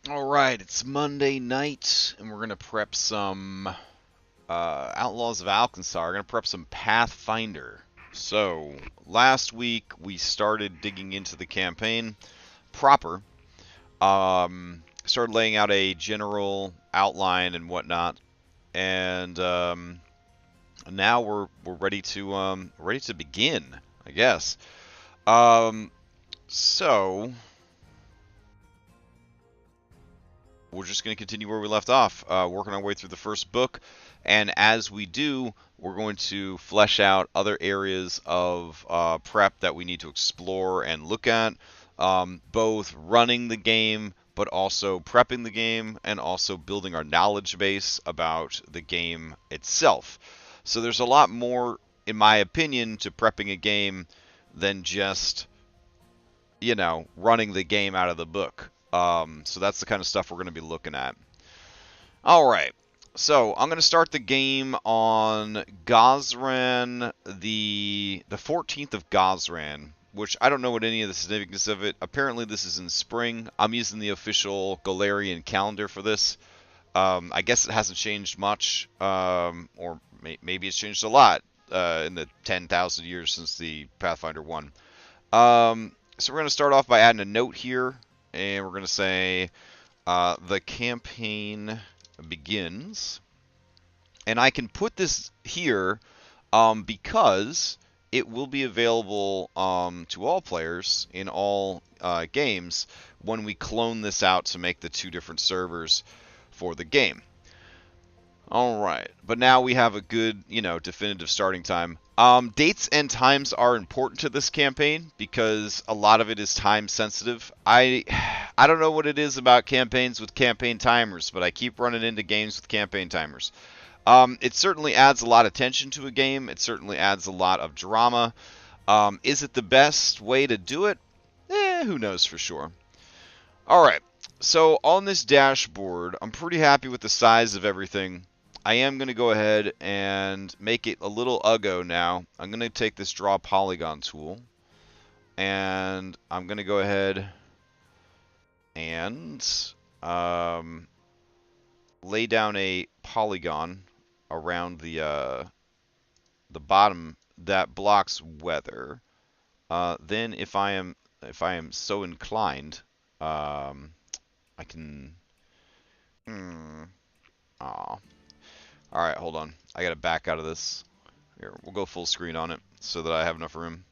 Alright, it's Monday night, and we're going to prep some Outlaws of Alkenstar. We're going to prep some Pathfinder. So, last week we started digging into the campaign proper. Started laying out a general outline and whatnot, and now we're ready to begin, I guess. So we're just going to continue where we left off, working our way through the first book. And as we do, we're going to flesh out other areas of prep that we need to explore and look at, both running the game, but also prepping the game, and also building our knowledge base about the game itself. So there's a lot more, in my opinion, to prepping a game than just, running the game out of the book. So that's the kind of stuff we're going to be looking at. All right. So I'm going to start the game on Gosran, the 14th of Gosran, which I don't know what any of the significance of it. Apparently this is in spring. I'm using the official Galarian calendar for this. I guess it hasn't changed much, or maybe it's changed a lot in the 10,000 years since the Pathfinder 1. So we're going to start off by adding a note here, and we're going to say the campaign begins. And I can put this here because it will be available to all players in all games when we clone this out to make the two different servers for the game. Alright, but now we have a good, definitive starting time. Dates and times are important to this campaign because a lot of it is time sensitive. I don't know what it is about campaigns with campaign timers, but I keep running into games with campaign timers. It certainly adds a lot of tension to a game. It certainly adds a lot of drama. Is it the best way to do it? Who knows for sure. Alright, so on this dashboard, I'm pretty happy with the size of everything. I am going to go ahead and make it a little uggo now. I'm going to take this draw polygon tool, and I'm going to go ahead and lay down a polygon around the bottom that blocks weather. Then if I am so inclined, I can. Alright, hold on. I gotta back out of this. Here, we'll go full screen on it so that I have enough room.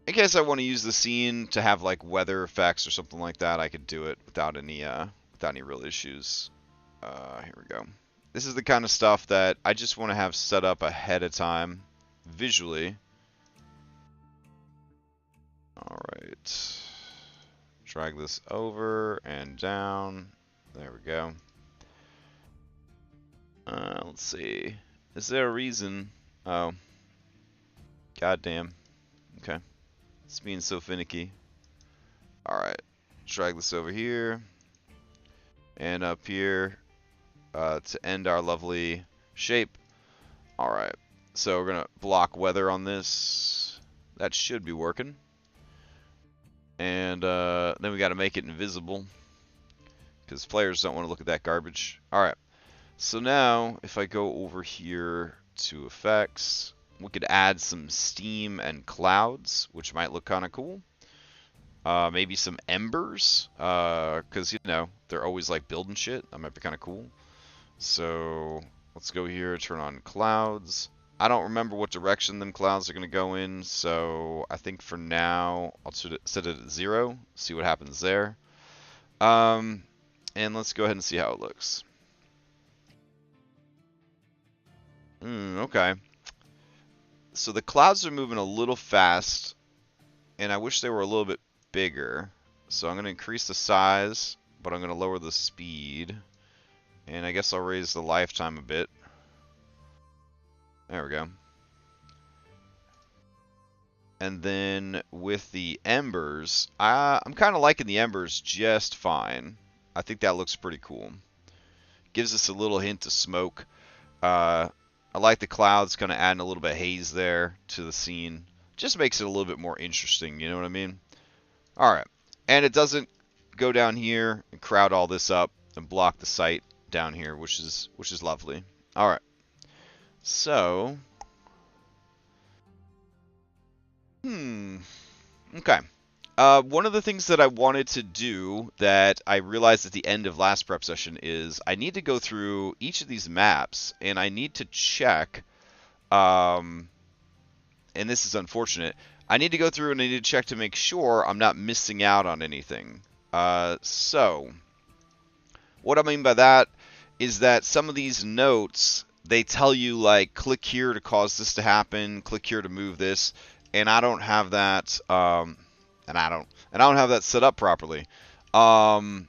In case I want to use the scene to have like weather effects or something like that, I could do it without any real issues. Here we go. This is the kind of stuff that I just want to have set up ahead of time visually. Alright. Drag this over and down. There we go. Let's see. Is there a reason? Oh. Goddamn. Okay. It's being so finicky. Alright. Drag this over here. And up here. To end our lovely shape. Alright. So we're going to block weather on this. That should be working. And then we got to make it invisible. Because players don't want to look at that garbage. Alright. So now, if I go over here to effects, we could add some steam and clouds, which might look kind of cool. Maybe some embers, because, they're always like building shit. That might be kind of cool. So let's go here, turn on clouds. I don't remember what direction them clouds are going to go in, so I think for now I'll set it at 0, see what happens there. And let's go ahead and see how it looks. Okay. So the clouds are moving a little fast, and I wish they were a little bit bigger. So I'm going to increase the size, but I'm going to lower the speed. And I guess I'll raise the lifetime a bit. There we go. And then with the embers, I'm kind of liking the embers just fine. I think that looks pretty cool. Gives us a little hint of smoke. I like the clouds kind of adding a little bit of haze there to the scene. Just makes it a little bit more interesting, you know what I mean? Alright. And it doesn't go down here and crowd all this up and block the site down here, which is lovely. All right. So, okay. One of the things that I wanted to do that I realized at the end of last prep session is I need to go through each of these maps and I need to check, and this is unfortunate, I need to go through and I need to check to make sure I'm not missing out on anything. So, what I mean by that is that some of these notes, they tell you like, click here to cause this to happen, click here to move this, and I don't have that, and I don't have that set up properly. I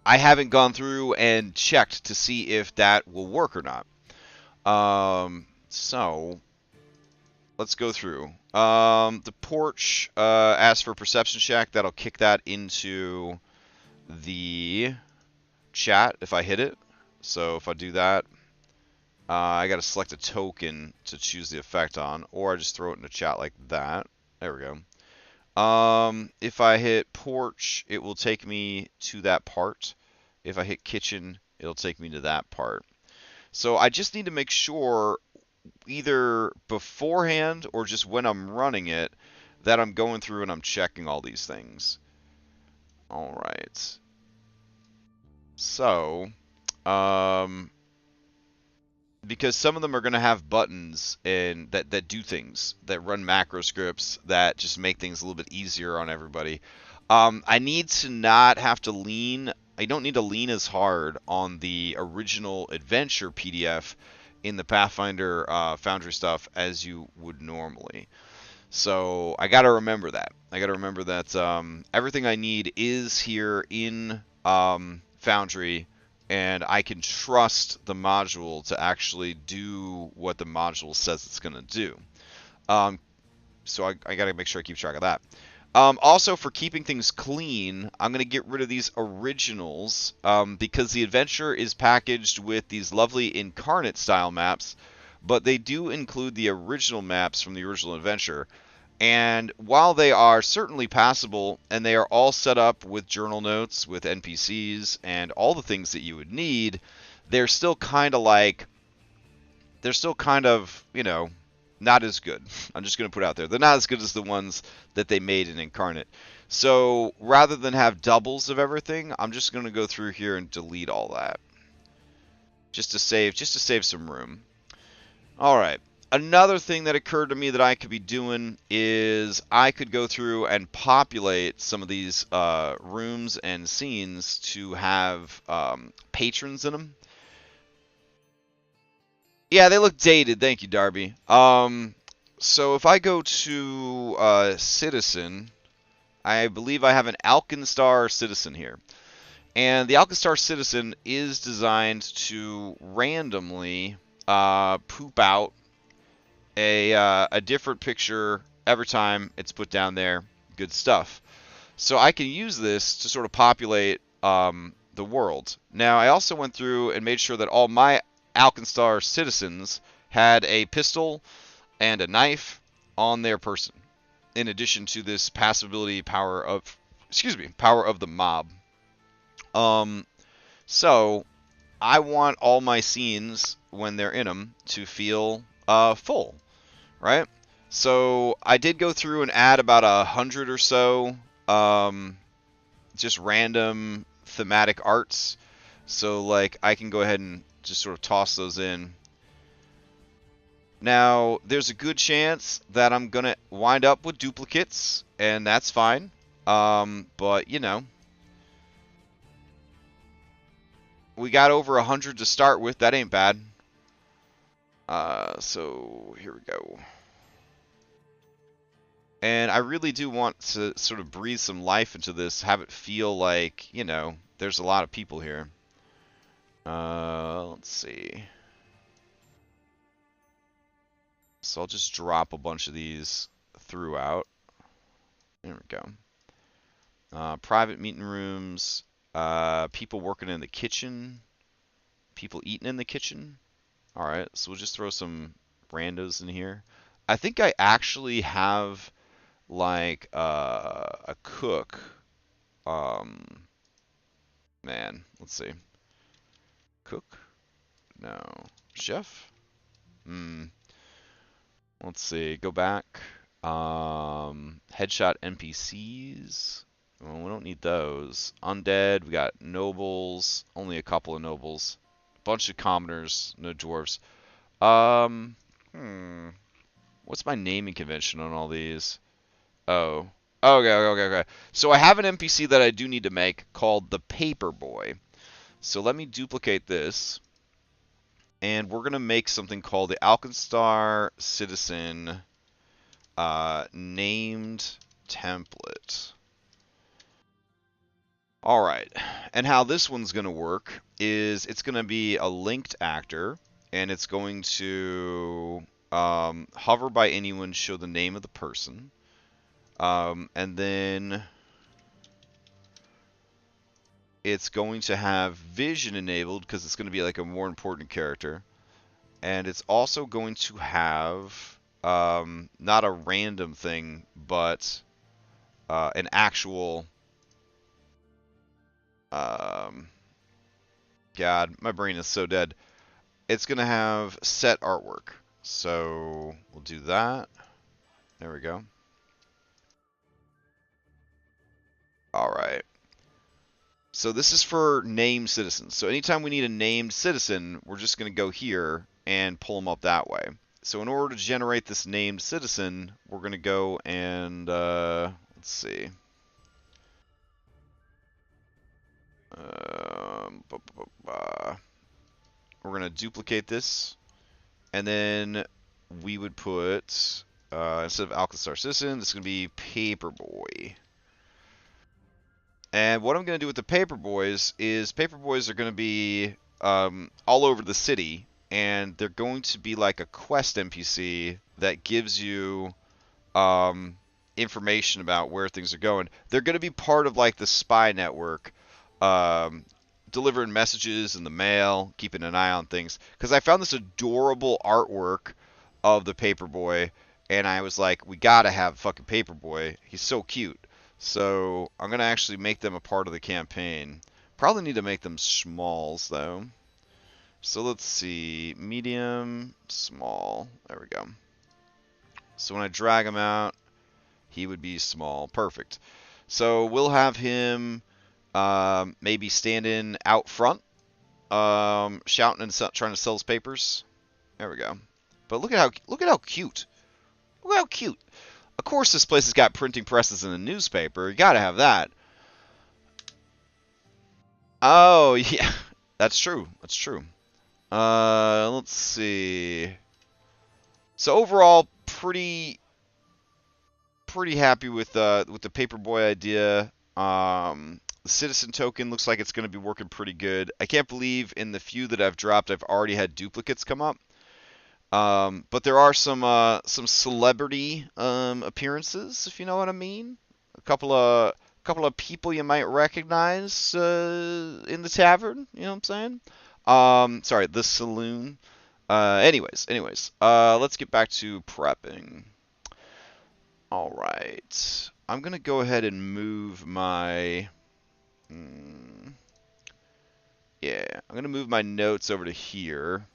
haven't gone through and checked to see if that will work or not. So let's go through. The porch asks for perception check. That'll kick that into the chat if I hit it. So if I do that, I got to select a token to choose the effect on, or I just throw it in the chat like that. There we go. If I hit porch, it will take me to that part. If I hit kitchen, it'll take me to that part. So I just need to make sure, either beforehand or just when I'm running it, that I'm going through and I'm checking all these things. All right. So, because some of them are going to have buttons and that do things, that run macro scripts that just make things a little bit easier on everybody. I need to not have to lean. I don't need to lean as hard on the original adventure PDF in the Pathfinder Foundry stuff as you would normally. So I got to remember that. I got to remember that everything I need is here in Foundry, and I can trust the module to actually do what the module says it's going to do. So I got to make sure I keep track of that. Also, for keeping things clean, I'm going to get rid of these originals because the adventure is packaged with these lovely incarnate style maps, but they do include the original maps from the original adventure. And while they are certainly passable, and they are all set up with journal notes, with NPCs, and all the things that you would need, they're still kind of like, you know, not as good. I'm just going to put it out there. They're not as good as the ones that they made in Incarnate. So rather than have doubles of everything, I'm just going to go through here and delete all that. Just to save some room. All right. Another thing that occurred to me that I could be doing is I could go through and populate some of these rooms and scenes to have patrons in them. Yeah, they look dated. Thank you, Darby. So if I go to Citizen, I believe I have an Alkenstar Citizen here. And the Alkenstar Citizen is designed to randomly poop out a different picture every time it's put down there. Good stuff. So I can use this to sort of populate the world. Now, I also went through and made sure that all my Alkenstar citizens had a pistol and a knife on their person, in addition to this passability power of the mob. So I want all my scenes, when they're in them, to feel full, right? So I did go through and add about 100 or so just random thematic arts. So like I can go ahead and just sort of toss those in. Now, there's a good chance that I'm going to wind up with duplicates, and that's fine. But, you know, we got over 100 to start with. That ain't bad. So here we go. And I really do want to sort of breathe some life into this, have it feel like, you know, there's a lot of people here. Let's see. So I'll just drop a bunch of these throughout. There we go. Private meeting rooms, people working in the kitchen, people eating in the kitchen. All right, so we'll just throw some randos in here. I think I actually have like a cook Man, let's see. Cook? No. Chef? Let's see. Go back. Headshot NPCs. Well, we don't need those. Undead. We got nobles. Only a couple of nobles. A bunch of commoners. No dwarves. Um. What's my naming convention on all these? Oh. Okay. So I have an NPC that I do need to make called the Paperboy. So let me duplicate this. And we're going to make something called the Alkenstar Citizen named template. All right. And how this one's going to work is it's going to be a linked actor, and it's going to hover by anyone, show the name of the person. And then it's going to have vision enabled because it's going to be like a more important character. And it's also going to have not a random thing, but an actual... God, my brain is so dead. It's going to have set artwork. So we'll do that. There we go. All right. So this is for named citizens. So anytime we need a named citizen, we're just going to go here and pull them up that way. So in order to generate this named citizen, we're going to go and, let's see. We're going to duplicate this. And then we would put, instead of Alkenstar Citizen, this is going to be Paperboy. And what I'm going to do with the Paperboys is Paperboys are going to be all over the city, and they're going to be like a quest NPC that gives you information about where things are going. They're going to be part of like the spy network, delivering messages in the mail, keeping an eye on things. Because I found this adorable artwork of the Paperboy, and I was like, we got to have fucking Paperboy. He's so cute. So I'm going to actually make them a part of the campaign. Probably need to make them smalls, though. So let's see. Medium, small. There we go. So when I drag him out, he would be small. Perfect. So we'll have him maybe standing out front, shouting and trying to sell his papers. There we go. But look at how cute. Look at how cute. Of course, this place has got printing presses and a newspaper. You gotta have that. Oh, yeah. That's true. That's true. Let's see. So overall, pretty happy with the Paperboy idea. The Citizen token looks like it's going to be working pretty good. I can't believe in the few that I've dropped, I've already had duplicates come up. But there are some celebrity appearances, if you know what I mean. A couple of people you might recognize in the tavern. You know what I'm saying? Sorry, the saloon. Anyways, let's get back to prepping. All right, I'm gonna go ahead and move my. Yeah, I'm gonna move my notes over to here.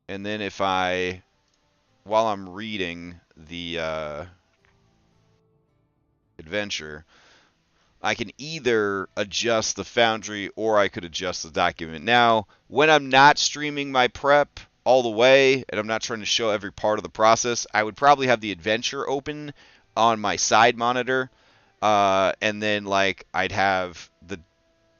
And then if while I'm reading the adventure, I can either adjust the Foundry or I could adjust the document. Now, when I'm not streaming my prep all the way and I'm not trying to show every part of the process, I would probably have the adventure open on my side monitor, and then like I'd have the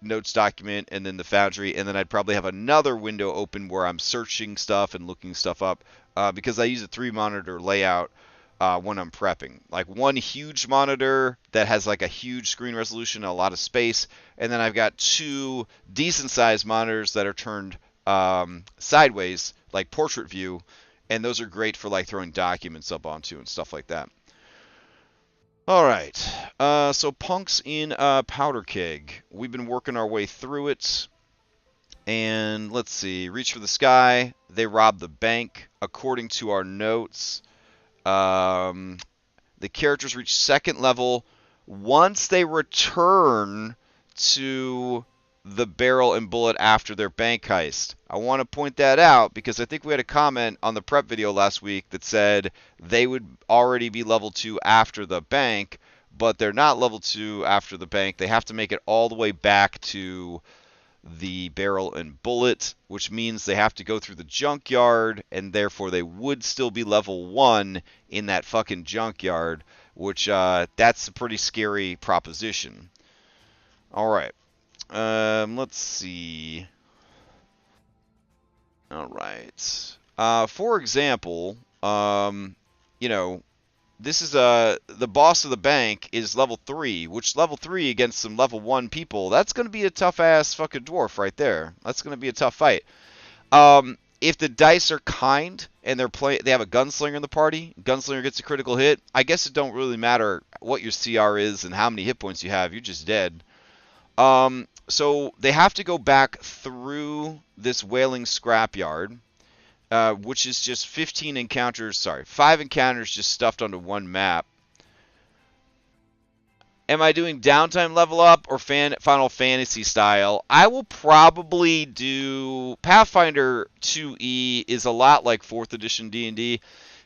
notes document and then the Foundry, and then I'd probably have another window open where I'm searching stuff and looking stuff up, because I use a 3-monitor layout when I'm prepping. Like one huge monitor that has like a huge screen resolution, a lot of space, and then I've got 2 decent-sized monitors that are turned sideways, like portrait view, and those are great for like throwing documents up onto and stuff like that. All right, so punks in Powder Keg. We've been working our way through it, and let's see. Reach for the sky. They rob the bank. According to our notes, the characters reach 2nd level once they return to the barrel and bullet after their bank heist. I want to point that out because I think we had a comment on the prep video last week that said they would already be level 2 after the bank, but they're not level 2 after the bank. They have to make it all the way back to the barrel and bullet, which means they have to go through the junkyard, and therefore they would still be level 1 in that fucking junkyard, which that's a pretty scary proposition. All right. Let's see. All right. For example, you know, this is the boss of the bank is level 3, which level 3 against some level 1 people, that's going to be a tough-ass fucking dwarf right there. That's going to be a tough fight. If the dice are kind and they have a gunslinger in the party, gunslinger gets a critical hit, I guess it don't really matter what your CR is and how many hit points you have. You're just dead. So they have to go back through this whaling scrapyard, which is just 5 encounters just stuffed onto one map. Am I doing downtime level up or Final Fantasy style? I will probably do Pathfinder 2E is a lot like 4th edition D&D.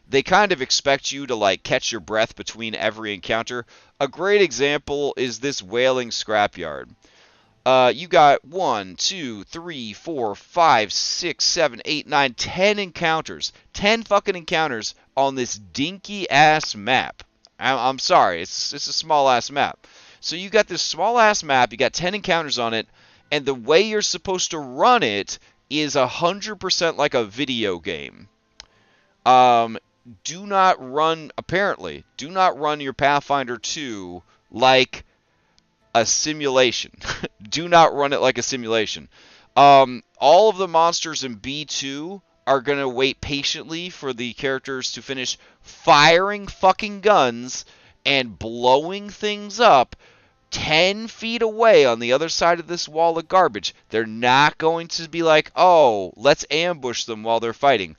They kind of expect you to like catch your breath between every encounter. A great example is this whaling scrapyard. You got 1, 2, 3, 4, 5, 6, 7, 8, 9, 10 encounters. 10 fucking encounters on this dinky ass map. I'm sorry, it's a small ass map. So you got this small ass map, you got 10 encounters on it, and the way you're supposed to run it is 100% like a video game. Do not run your Pathfinder 2 like a simulation. Do not run it like a simulation. All of the monsters in B2 are going to wait patiently for the characters to finish firing fucking guns and blowing things up 10 feet away on the other side of this wall of garbage. They're not going to be like, oh, let's ambush them while they're fighting.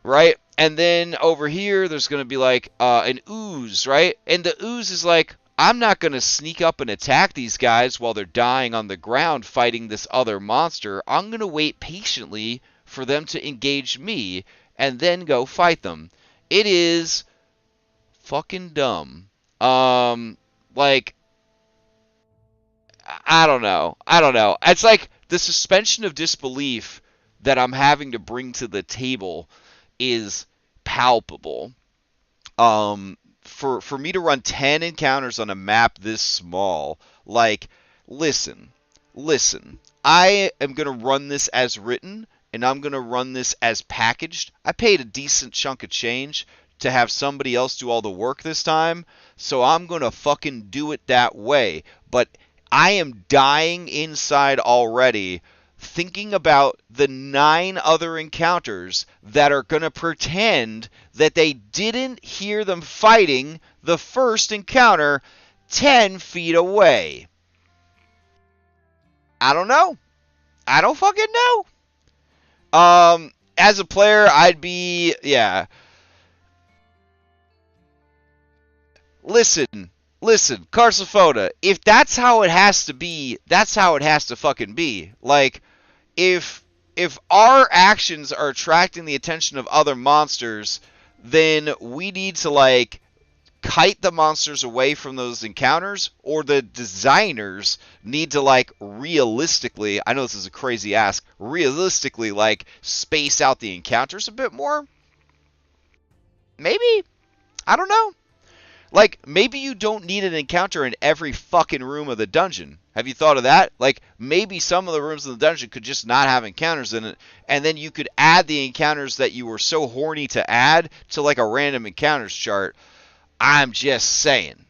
Right? And then over here, there's going to be like an ooze, right? And the ooze is like, I'm not going to sneak up and attack these guys while they're dying on the ground fighting this other monster. I'm going to wait patiently for them to engage me and then go fight them. It is fucking dumb. Like, I don't know. It's like the suspension of disbelief that I'm having to bring to the table is palpable. For me to run 10 encounters on a map this small, like, listen, I am going to run this as written, and I'm going to run this as packaged. I paid a decent chunk of change to have somebody else do all the work this time, so I'm going to fucking do it that way. But I am dying inside already thinking about the 9 other encounters that are going to pretend that they didn't hear them fighting the first encounter 10 feet away. I don't know. I don't fucking know. As a player, I'd be, yeah. Listen, Carsophota, if that's how it has to be, that's how it has to fucking be. Like, if our actions are attracting the attention of other monsters, then we need to, like, kite the monsters away from those encounters, or the designers need to, like, realistically, I know this is a crazy ask, realistically, like, space out the encounters a bit more? Maybe? I don't know. Like, maybe you don't need an encounter in every fucking room of the dungeon. Have you thought of that? Like, maybe some of the rooms in the dungeon could just not have encounters in it, and then you could add the encounters that you were so horny to add to, like, a random encounters chart. I'm just saying.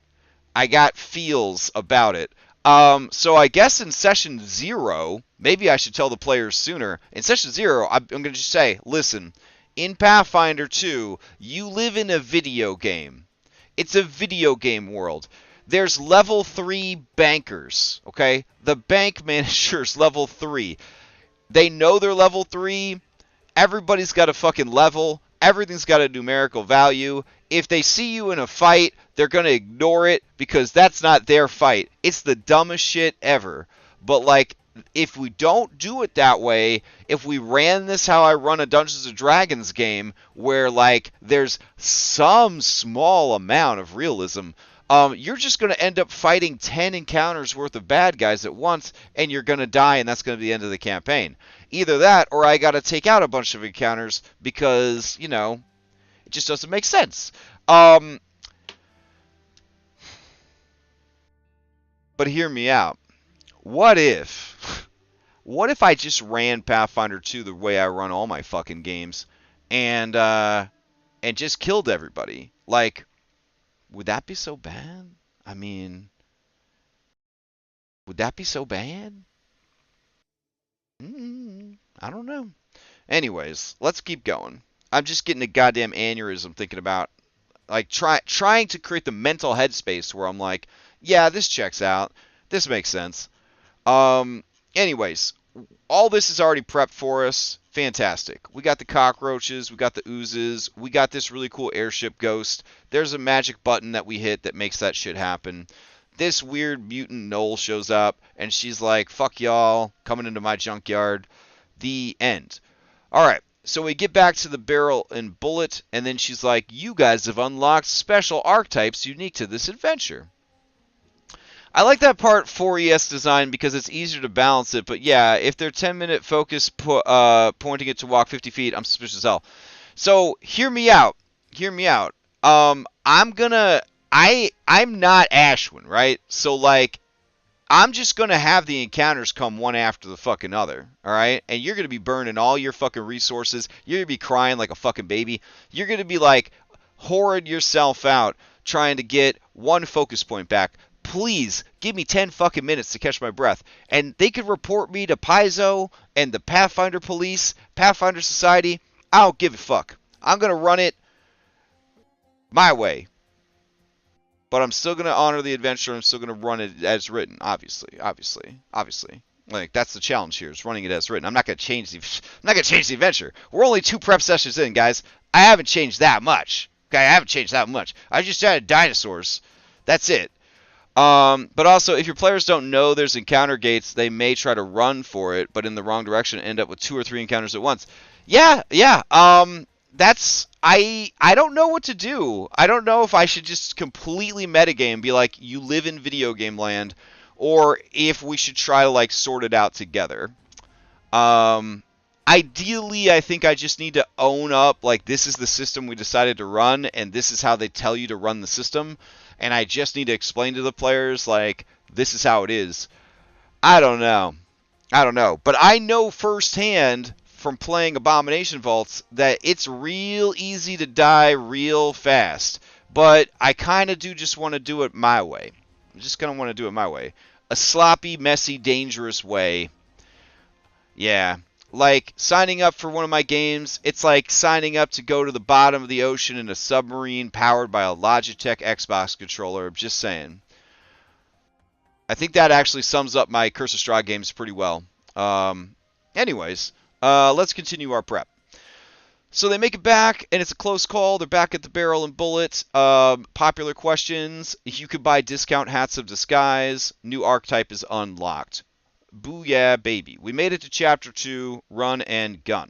I got feels about it. So I guess in session 0, maybe I should tell the players sooner. In session 0, I'm going to just say, listen, in Pathfinder 2, you live in a video game. It's a video game world. There's level 3 bankers, okay? The bank manager's level 3. They know they're level 3. Everybody's got a fucking level. Everything's got a numerical value. If they see you in a fight, they're going to ignore it because that's not their fight. It's the dumbest shit ever. But, like, if we don't do it that way, if we ran this how I run a Dungeons & Dragons game, where, like, there's some small amount of realism, you're just going to end up fighting 10 encounters worth of bad guys at once, and you're going to die, and that's going to be the end of the campaign. Either that, or I got to take out a bunch of encounters because, you know, it just doesn't make sense. But hear me out. What if I just ran Pathfinder 2 the way I run all my fucking games, and just killed everybody? Like, would that be so bad? I mean, would that be so bad? I don't know. Anyways, let's keep going. I'm just getting a goddamn aneurysm thinking about, like, trying to create the mental headspace where I'm like, yeah, this checks out. This makes sense. Anyways, all this is already prepped for us. Fantastic. We got the cockroaches, we got the oozes, we got this really cool airship ghost. There's a magic button that we hit that makes that shit happen. This weird mutant Knoll shows up, and she's like, fuck y'all, coming into my junkyard. The end. Alright, so we get back to the barrel and bullet, and then she's like, you guys have unlocked special archetypes unique to this adventure. I like that part for ES design because it's easier to balance it, but yeah, if they're 10-minute focus pointing it to walk 50 feet, I'm suspicious as hell. So, hear me out. Hear me out. I'm not Ashwin, right? So, like, I'm just going to have the encounters come one after the fucking other, alright? And you're going to be burning all your fucking resources. You're going to be crying like a fucking baby. You're going to be, like, whoring yourself out trying to get one focus point back. Please, give me 10 fucking minutes to catch my breath. And they could report me to Paizo and the Pathfinder Police, Pathfinder Society. I don't give a fuck. I'm going to run it my way. But I'm still going to honor the adventure. I'm still going to run it as written, obviously. Like, that's the challenge here, is running it as written. I'm not going to change the adventure. We're only 2 prep sessions in, guys. I haven't changed that much. Okay, I haven't changed that much. I just added dinosaurs. That's it. But also, if your players don't know there's encounter gates, they may try to run for it, but in the wrong direction and end up with 2 or 3 encounters at once. Yeah. That's, I don't know what to do. I don't know if I should just completely metagame, be like, you live in video game land, or if we should try to, like, sort it out together. Ideally, I think I just need to own up, like, this is the system we decided to run, and this is how they tell you to run the system. And I just need to explain to the players, like, this is how it is. I don't know. But I know firsthand from playing Abomination Vaults that it's real easy to die real fast. But I kind of do just want to do it my way. I'm just going to want to do it my way. A sloppy, messy, dangerous way. Yeah. Like, signing up for one of my games, it's like signing up to go to the bottom of the ocean in a submarine powered by a Logitech Xbox controller. I'm just saying. I think that actually sums up my Curse of Strahd games pretty well. Anyways, let's continue our prep. So they make it back, and it's a close call. They're back at the barrel and bullet. Popular questions. You could buy discount hats of disguise. New archetype is unlocked. Booyah, baby. We made it to Chapter 2, Run and Gun.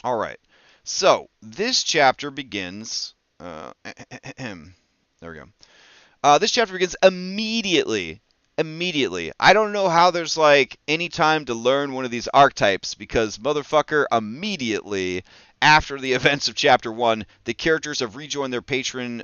Alright. So, this chapter begins... there we go. This chapter begins immediately. I don't know how there's, like, any time to learn one of these archetypes, because, motherfucker, immediately after the events of Chapter 1, the characters have rejoined their patron,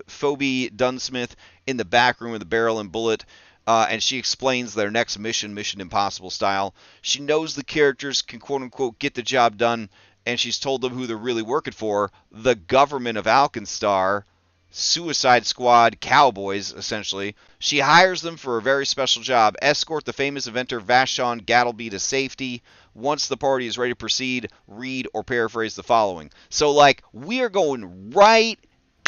Phoebe Dunsmith, in the back room of the barrel and bullet. And she explains their next mission, Mission Impossible style. She knows the characters can quote-unquote get the job done, and she's told them who they're really working for. The government of Alkenstar, Suicide Squad cowboys, essentially. She hires them for a very special job. Escort the famous inventor Vashon Gattlebee to safety. Once the party is ready to proceed, read or paraphrase the following. So, like, we are going right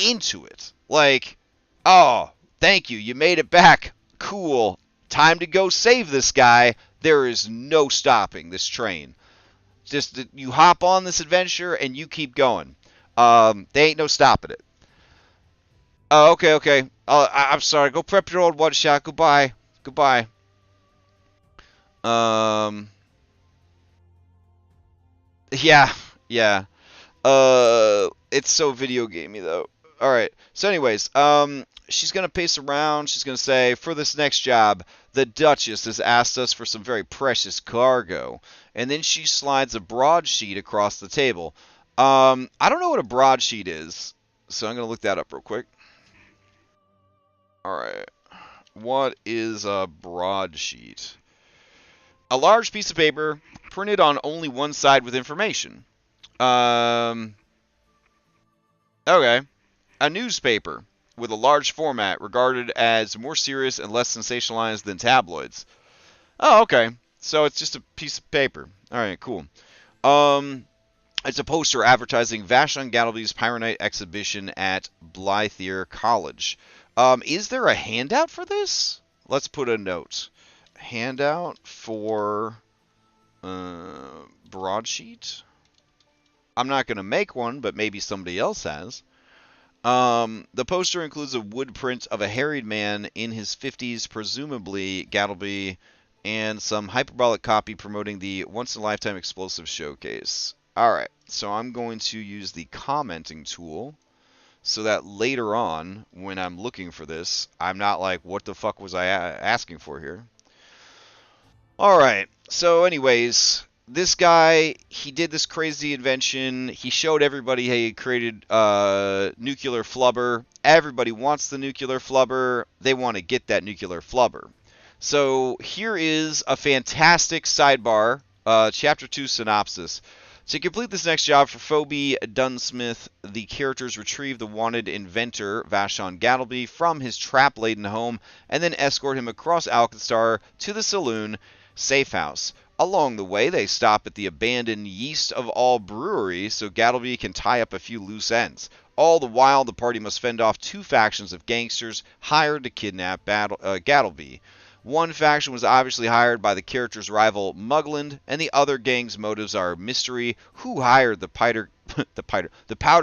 into it. Like, oh, thank you, you made it back. Cool. Time to go save this guy. There is no stopping this train. Just you hop on this adventure and you keep going. They ain't no stopping it. Oh, okay, okay. I'm sorry. Go prep your old one shot. Goodbye. Goodbye. Um, yeah, yeah. It's so video gamey though. All right. So, anyways, she's gonna pace around. She's gonna say, for this next job, the Duchess has asked us for some very precious cargo, and then she slides a broadsheet across the table. I don't know what a broadsheet is, so I'm gonna look that up real quick. All right. What is a broadsheet? A large piece of paper printed on only one side with information. Um, okay. A newspaper with a large format regarded as more serious and less sensationalized than tabloids. Oh, okay. So it's just a piece of paper. All right, cool. Um, it's a poster advertising Vashon Gattlebee's Pyronite exhibition at Blythier College. Is there a handout for this? Let's put a note. Handout for broadsheet. I'm not going to make one, but maybe somebody else has. The poster includes a wood print of a harried man in his 50s, presumably Gattlebee, and some hyperbolic copy promoting the once-in-a-lifetime explosive showcase. Alright, so I'm going to use the commenting tool so that later on, when I'm looking for this, I'm not like, what the fuck was I asking for here? Alright, so anyways, this guy, he did this crazy invention. He showed everybody how he created nuclear flubber. Everybody wants the nuclear flubber. They want to get that nuclear flubber. So here is a fantastic sidebar, Chapter 2 synopsis. To complete this next job for Phoebe Dunsmith, the characters retrieve the wanted inventor, Vashon Gattlebee, from his trap-laden home and then escort him across Alkenstar to the saloon Safe House. Along the way, they stop at the abandoned Yeast of All Brewery so Gattlebee can tie up a few loose ends. All the while, the party must fend off two factions of gangsters hired to kidnap Gattlebee. One faction was obviously hired by the character's rival Mugland, and the other gang's motives are mystery: who hired the powder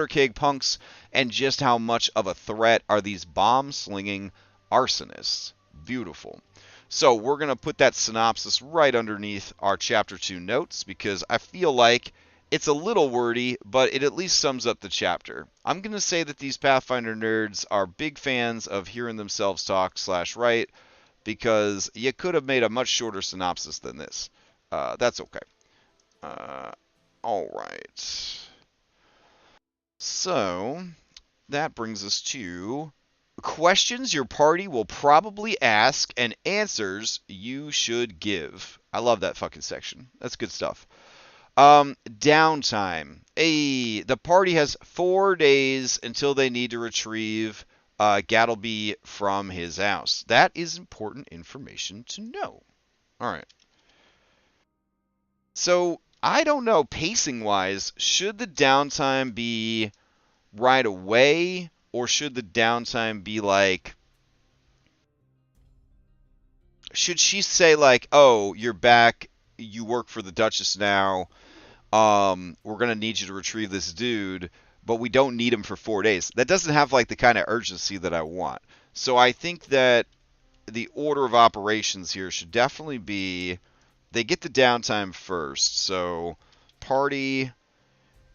keg punks, and just how much of a threat are these bomb-slinging arsonists. Beautiful. So we're going to put that synopsis right underneath our Chapter 2 notes because I feel like it's a little wordy, but it at least sums up the chapter. I'm going to say that these Pathfinder nerds are big fans of hearing themselves talk / write, because you could have made a much shorter synopsis than this. That's okay. All right. So that brings us to questions your party will probably ask and answers you should give. I love that fucking section. That's good stuff. Downtime. The party has 4 days until they need to retrieve Gattlebee from his house. That is important information to know. All right. So, I don't know, pacing-wise, should the downtime be right away, or should the downtime be like... Should she say like, oh, you're back, you work for the Duchess now, we're going to need you to retrieve this dude, but we don't need him for 4 days. That doesn't have like the kind of urgency that I want. So I think that the order of operations here should definitely be they get the downtime first. So party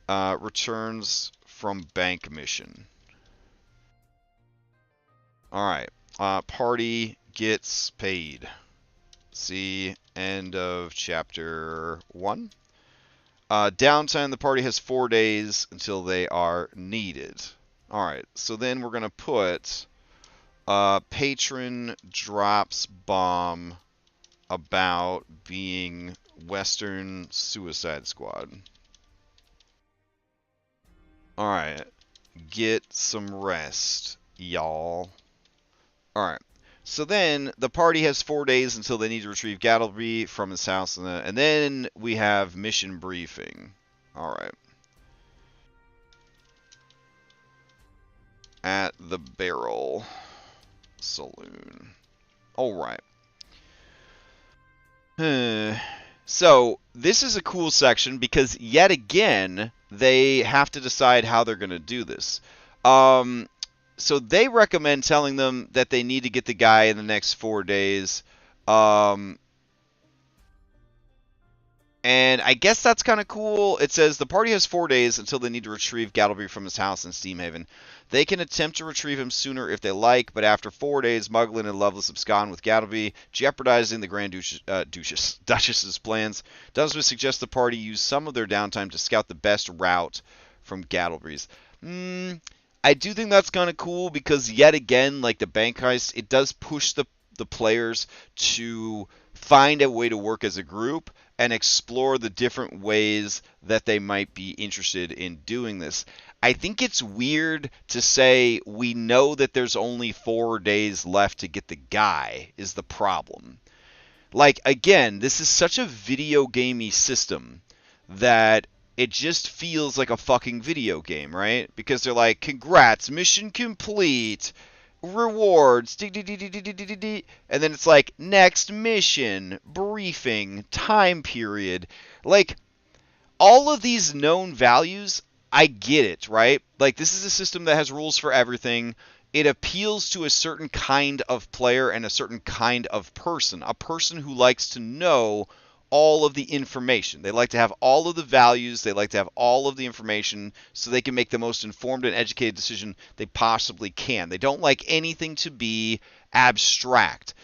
returns from bank mission. All right. Party gets paid. See end of chapter 1. Downtime, the party has 4 days until they are needed. Alright, so then we're going to put patron drops bomb about being Western Suicide Squad. Alright, get some rest, y'all. Alright. So then, the party has 4 days until they need to retrieve Gattlebee from his house, and then we have mission briefing. Alright. At the Barrel Saloon. Alright. So this is a cool section because yet again they have to decide how they're going to do this. Um, so they recommend telling them that they need to get the guy in the next 4 days. Um, And I guess that's kind of cool. It says the party has 4 days until they need to retrieve Gattlebee from his house in Steamhaven. They can attempt to retrieve him sooner if they like, but after 4 days, Muglin and Lovelace abscond with Gattlebee, jeopardizing the Grand Duchess's plans. Dunsmith suggests the party use some of their downtime to scout the best route from Gattlebee's. I do think that's kind of cool because yet again, like the bank heist, it does push the players to find a way to work as a group and explore the different ways that they might be interested in doing this. I think it's weird to say we know that there's only 4 days left to get the guy is the problem. Like, again, this is such a video gamey system that it just feels like a fucking video game, right? Because they're like, congrats, mission complete, rewards, and then it's like, next mission, briefing, time period. Like, all of these known values, I get it, right? Like, this is a system that has rules for everything. It appeals to a certain kind of player and a certain kind of person. A person who likes to know all of the information. They like to have all of the values. They like to have all of the information so they can make the most informed and educated decision they possibly can. They don't like anything to be abstract.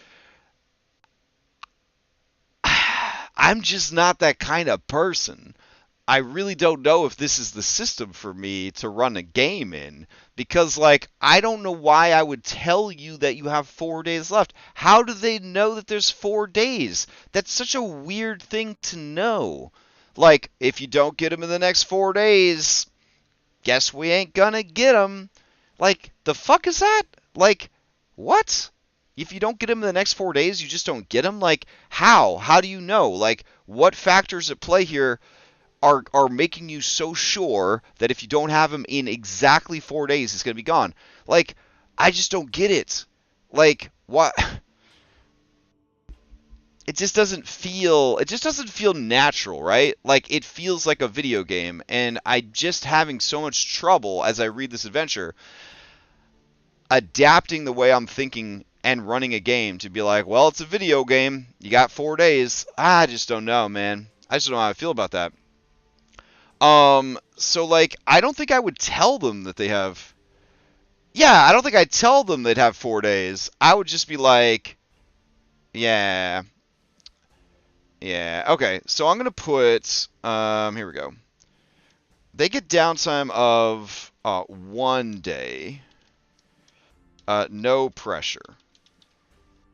I'm just not that kind of person. I really don't know if this is the system for me to run a game in because, like, I don't know why I would tell you that you have 4 days left. How do they know that there's 4 days? That's such a weird thing to know. Like, if you don't get them in the next 4 days, guess we ain't gonna get them. Like, the fuck is that? Like, what? If you don't get them in the next 4 days, you just don't get them? Like, how? How do you know? Like, what factors at play here are making you so sure that if you don't have him in exactly 4 days, it's going to be gone? Like, I just don't get it. Like, what? It just doesn't feel natural, right? Like, it feels like a video game, and I'm just having so much trouble as I read this adventure adapting the way I'm thinking and running a game to be like, well, it's a video game. You got 4 days. I just don't know, man. I just don't know how I feel about that. So like, I don't think I would tell them that they have. Yeah, I don't think I'd tell them they'd have 4 days. I would just be like, yeah, yeah, okay. So I'm gonna put, here we go. They get downtime of 1 day. No pressure.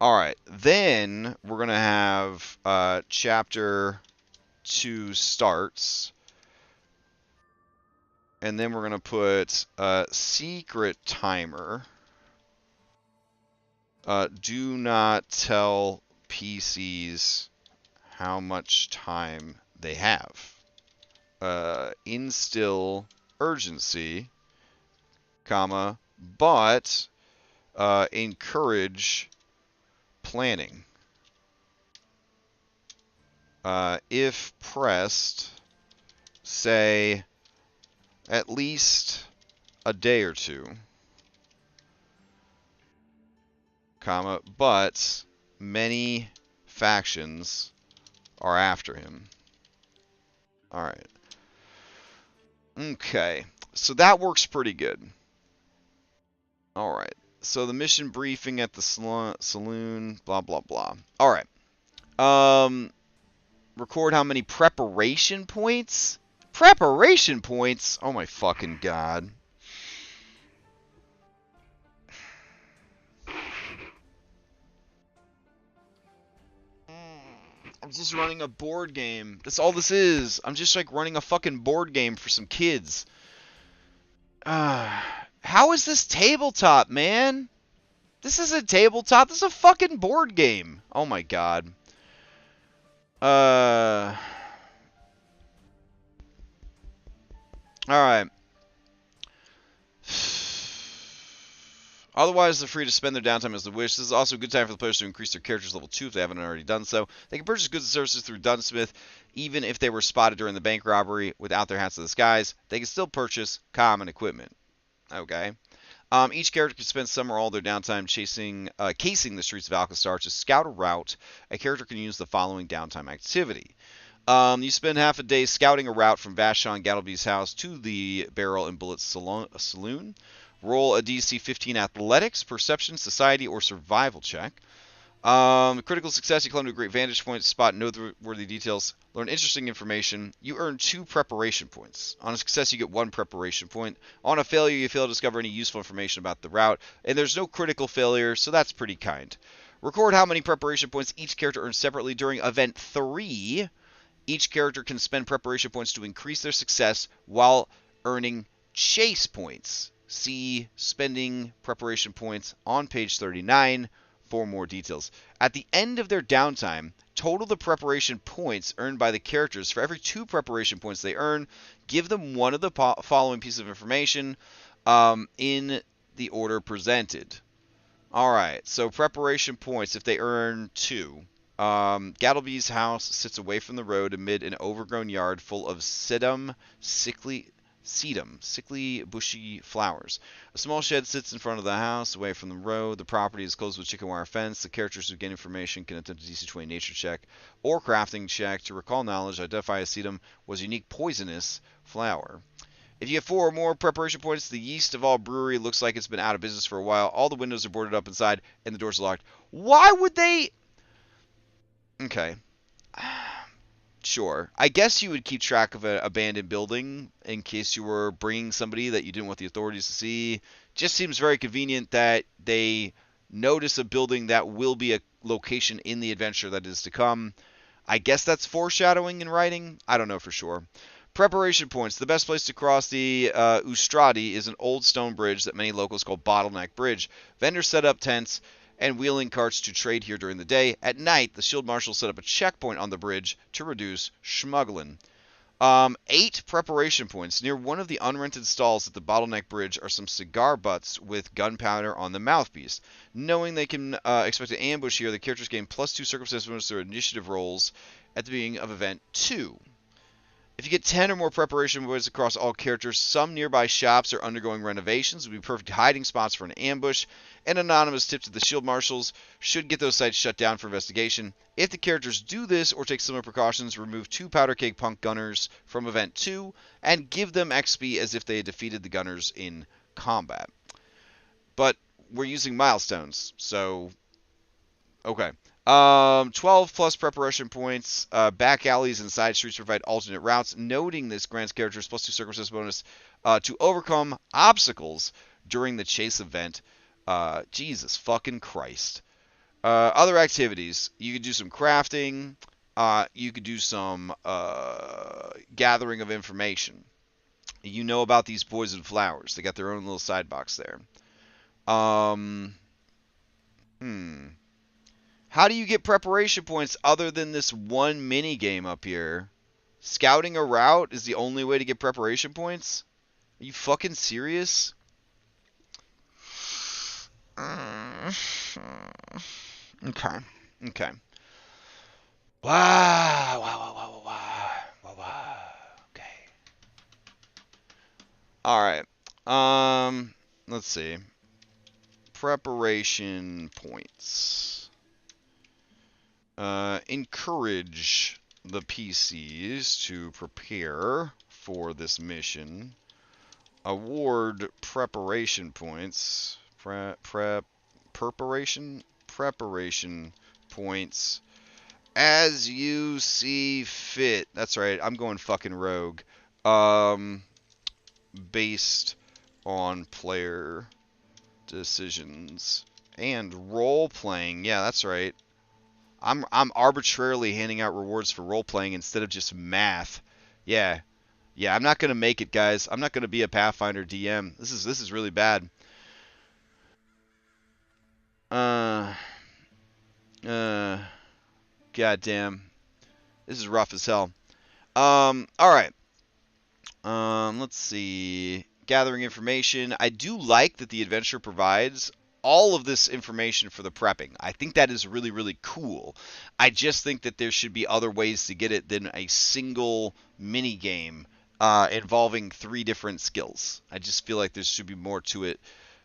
All right, then we're gonna have chapter 2 starts. And then we're going to put secret timer. Do not tell PCs how much time they have. Instill urgency, comma, but encourage planning. If pressed, say at least a day or two, comma, but many factions are after him. All right. Okay. So that works pretty good. All right. So the mission briefing at the saloon, blah, blah, blah. All right. Record how many preparation points? Preparation points? Oh my fucking god. I'm just running a board game. That's all this is. I'm just like running a fucking board game for some kids. How is this tabletop, man? This isn't tabletop. This is a fucking board game. Oh my god. Alright. Otherwise, they're free to spend their downtime as they wish. This is also a good time for the players to increase their character's level 2 if they haven't already done so. They can purchase goods and services through Dunsmith, even if they were spotted during the bank robbery without their hats to the skies. They can still purchase common equipment. Okay. Each character can spend some or all their downtime casing the streets of Alkenstar. To scout a route, a character can use the following downtime activity. You spend half a day scouting a route from Vashon Gattlebee's house to the Barrel and Bullet Saloon. Roll a DC 15 Athletics, Perception, Society, or Survival check. Critical success, you climb to a great vantage point, spot noteworthy details, learn interesting information. You earn 2 preparation points. On a success, you get 1 preparation point. On a failure, you fail to discover any useful information about the route, and there's no critical failure, so that's pretty kind. Record how many preparation points each character earns separately during Event 3. Each character can spend preparation points to increase their success while earning chase points. See spending preparation points on page 39 for more details. At the end of their downtime, total the preparation points earned by the characters. For every 2 preparation points they earn, give them one of the following pieces of information in the order presented. Alright, so preparation points, if they earn 2. Gattlebee's house sits away from the road amid an overgrown yard full of sickly, bushy flowers. A small shed sits in front of the house, away from the road. The property is closed with chicken wire fence. The characters who gain information can attempt a DC 20 nature check or crafting check to recall knowledge. Identify a sedum was a unique poisonous flower. If you get 4 or more preparation points, the yeast of all brewery looks like it's been out of business for a while. All the windows are boarded up inside, and the doors are locked. Why would they... Okay. Sure. I guess you would keep track of an abandoned building in case you were bringing somebody that you didn't want the authorities to see. Just seems very convenient that they notice a building that will be a location in the adventure that is to come. I guess that's foreshadowing in writing. I don't know for sure. Preparation points. The best place to cross the Ustradi is an old stone bridge that many locals call Bottleneck Bridge. Vendors set up tents and wheeling carts to trade here during the day. At night, the shield marshals set up a checkpoint on the bridge to reduce schmuggling. 8 preparation points. Near one of the unrented stalls at the Bottleneck Bridge are some cigar butts with gunpowder on the mouthpiece. Knowing they can expect an ambush here, the characters gain +2 circumstance bonus to their initiative rolls at the beginning of Event 2. If you get 10 or more preparation points across all characters, some nearby shops are undergoing renovations. Would be perfect hiding spots for an ambush. An anonymous tip to the shield marshals should get those sites shut down for investigation. If the characters do this or take similar precautions, remove 2 powder keg punk gunners from Event 2 and give them XP as if they had defeated the gunners in combat. But we're using milestones, so okay. 12 plus preparation points. Back alleys and side streets provide alternate routes. Noting this grants characters +2 circumstance bonus to overcome obstacles during the chase event. Jesus fucking Christ. Other activities. You could do some crafting. You could do some gathering of information. You know about these poison flowers. They got their own little side box there. How do you get preparation points other than this one mini game up here? Scouting a route is the only way to get preparation points? Are you fucking serious? Okay. Wow. Okay. Alright. Let's see. Preparation points. Encourage the PCs to prepare for this mission. Award preparation points. Preparation points as you see fit. That's right. I'm going fucking rogue. Based on player decisions and role playing. Yeah, that's right. I'm arbitrarily handing out rewards for role playing instead of just math. Yeah, I'm not gonna make it, guys. I'm not gonna be a Pathfinder DM. This is really bad. Goddamn, this is rough as hell. All right. Let's see. Gathering information. I do like that the adventure provides all of this information for the prepping. I think that is really, really cool. I just think that there should be other ways to get it than a single mini game involving 3 different skills. I just feel like there should be more to it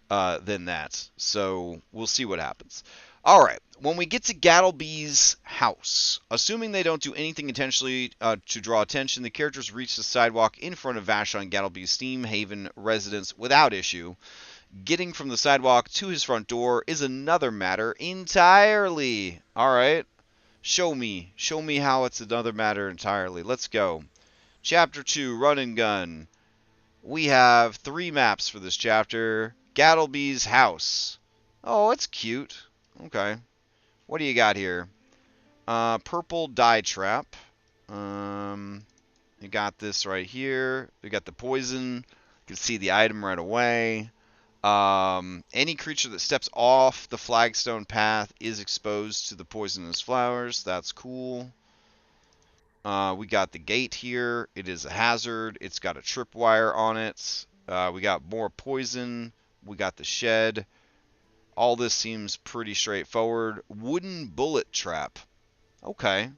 than that. So we'll see what happens. All right. When we get to Gattlebee's house, assuming they don't do anything intentionally to draw attention, the characters reach the sidewalk in front of Vashon Gattlebee's Steam Haven residence without issue. Getting from the sidewalk to his front door is another matter entirely. All right. Show me how it's another matter entirely. Let's go. Chapter 2, Run and Gun. We have 3 maps for this chapter. Gattlebee's house. Oh, it's cute. Okay. What do you got here? Purple dye trap. You got this right here. We got the poison. You can see the item right away. Any creature that steps off the flagstone path is exposed to the poisonous flowers. That's cool. We got the gate here. It is a hazard. It's got a tripwire on it. We got more poison. We got the shed. All this seems pretty straightforward. Wooden bullet trap. Okay.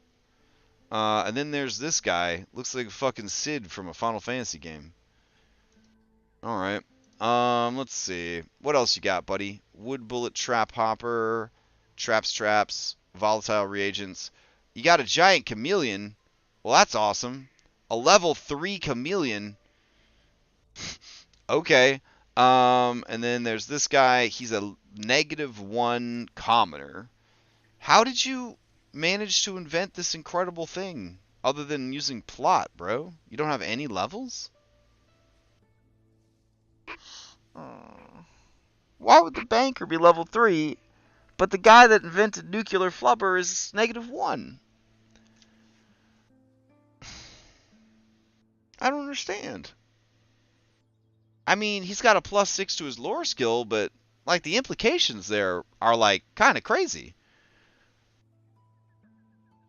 And then there's this guy. Looks like a fucking Sid from a Final Fantasy game. Alright. Let's see. What else you got, buddy? Wood bullet trap hopper. Traps. Volatile reagents. You got a giant chameleon. Well, that's awesome. A level 3 chameleon. Okay. And then there's this guy. He's a -1 commoner. How did you manage to invent this incredible thing? Other than using plot, bro? You don't have any levels? Why would the banker be level 3, but the guy that invented nuclear flubber is -1? I don't understand. I mean, he's got a +6 to his lore skill, but like the implications there are like kind of crazy.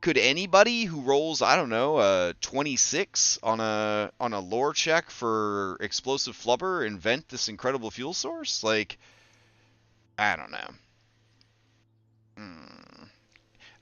Could anybody who rolls, I don't know, a 26 on a lore check for explosive flubber invent this incredible fuel source? Like, I don't know.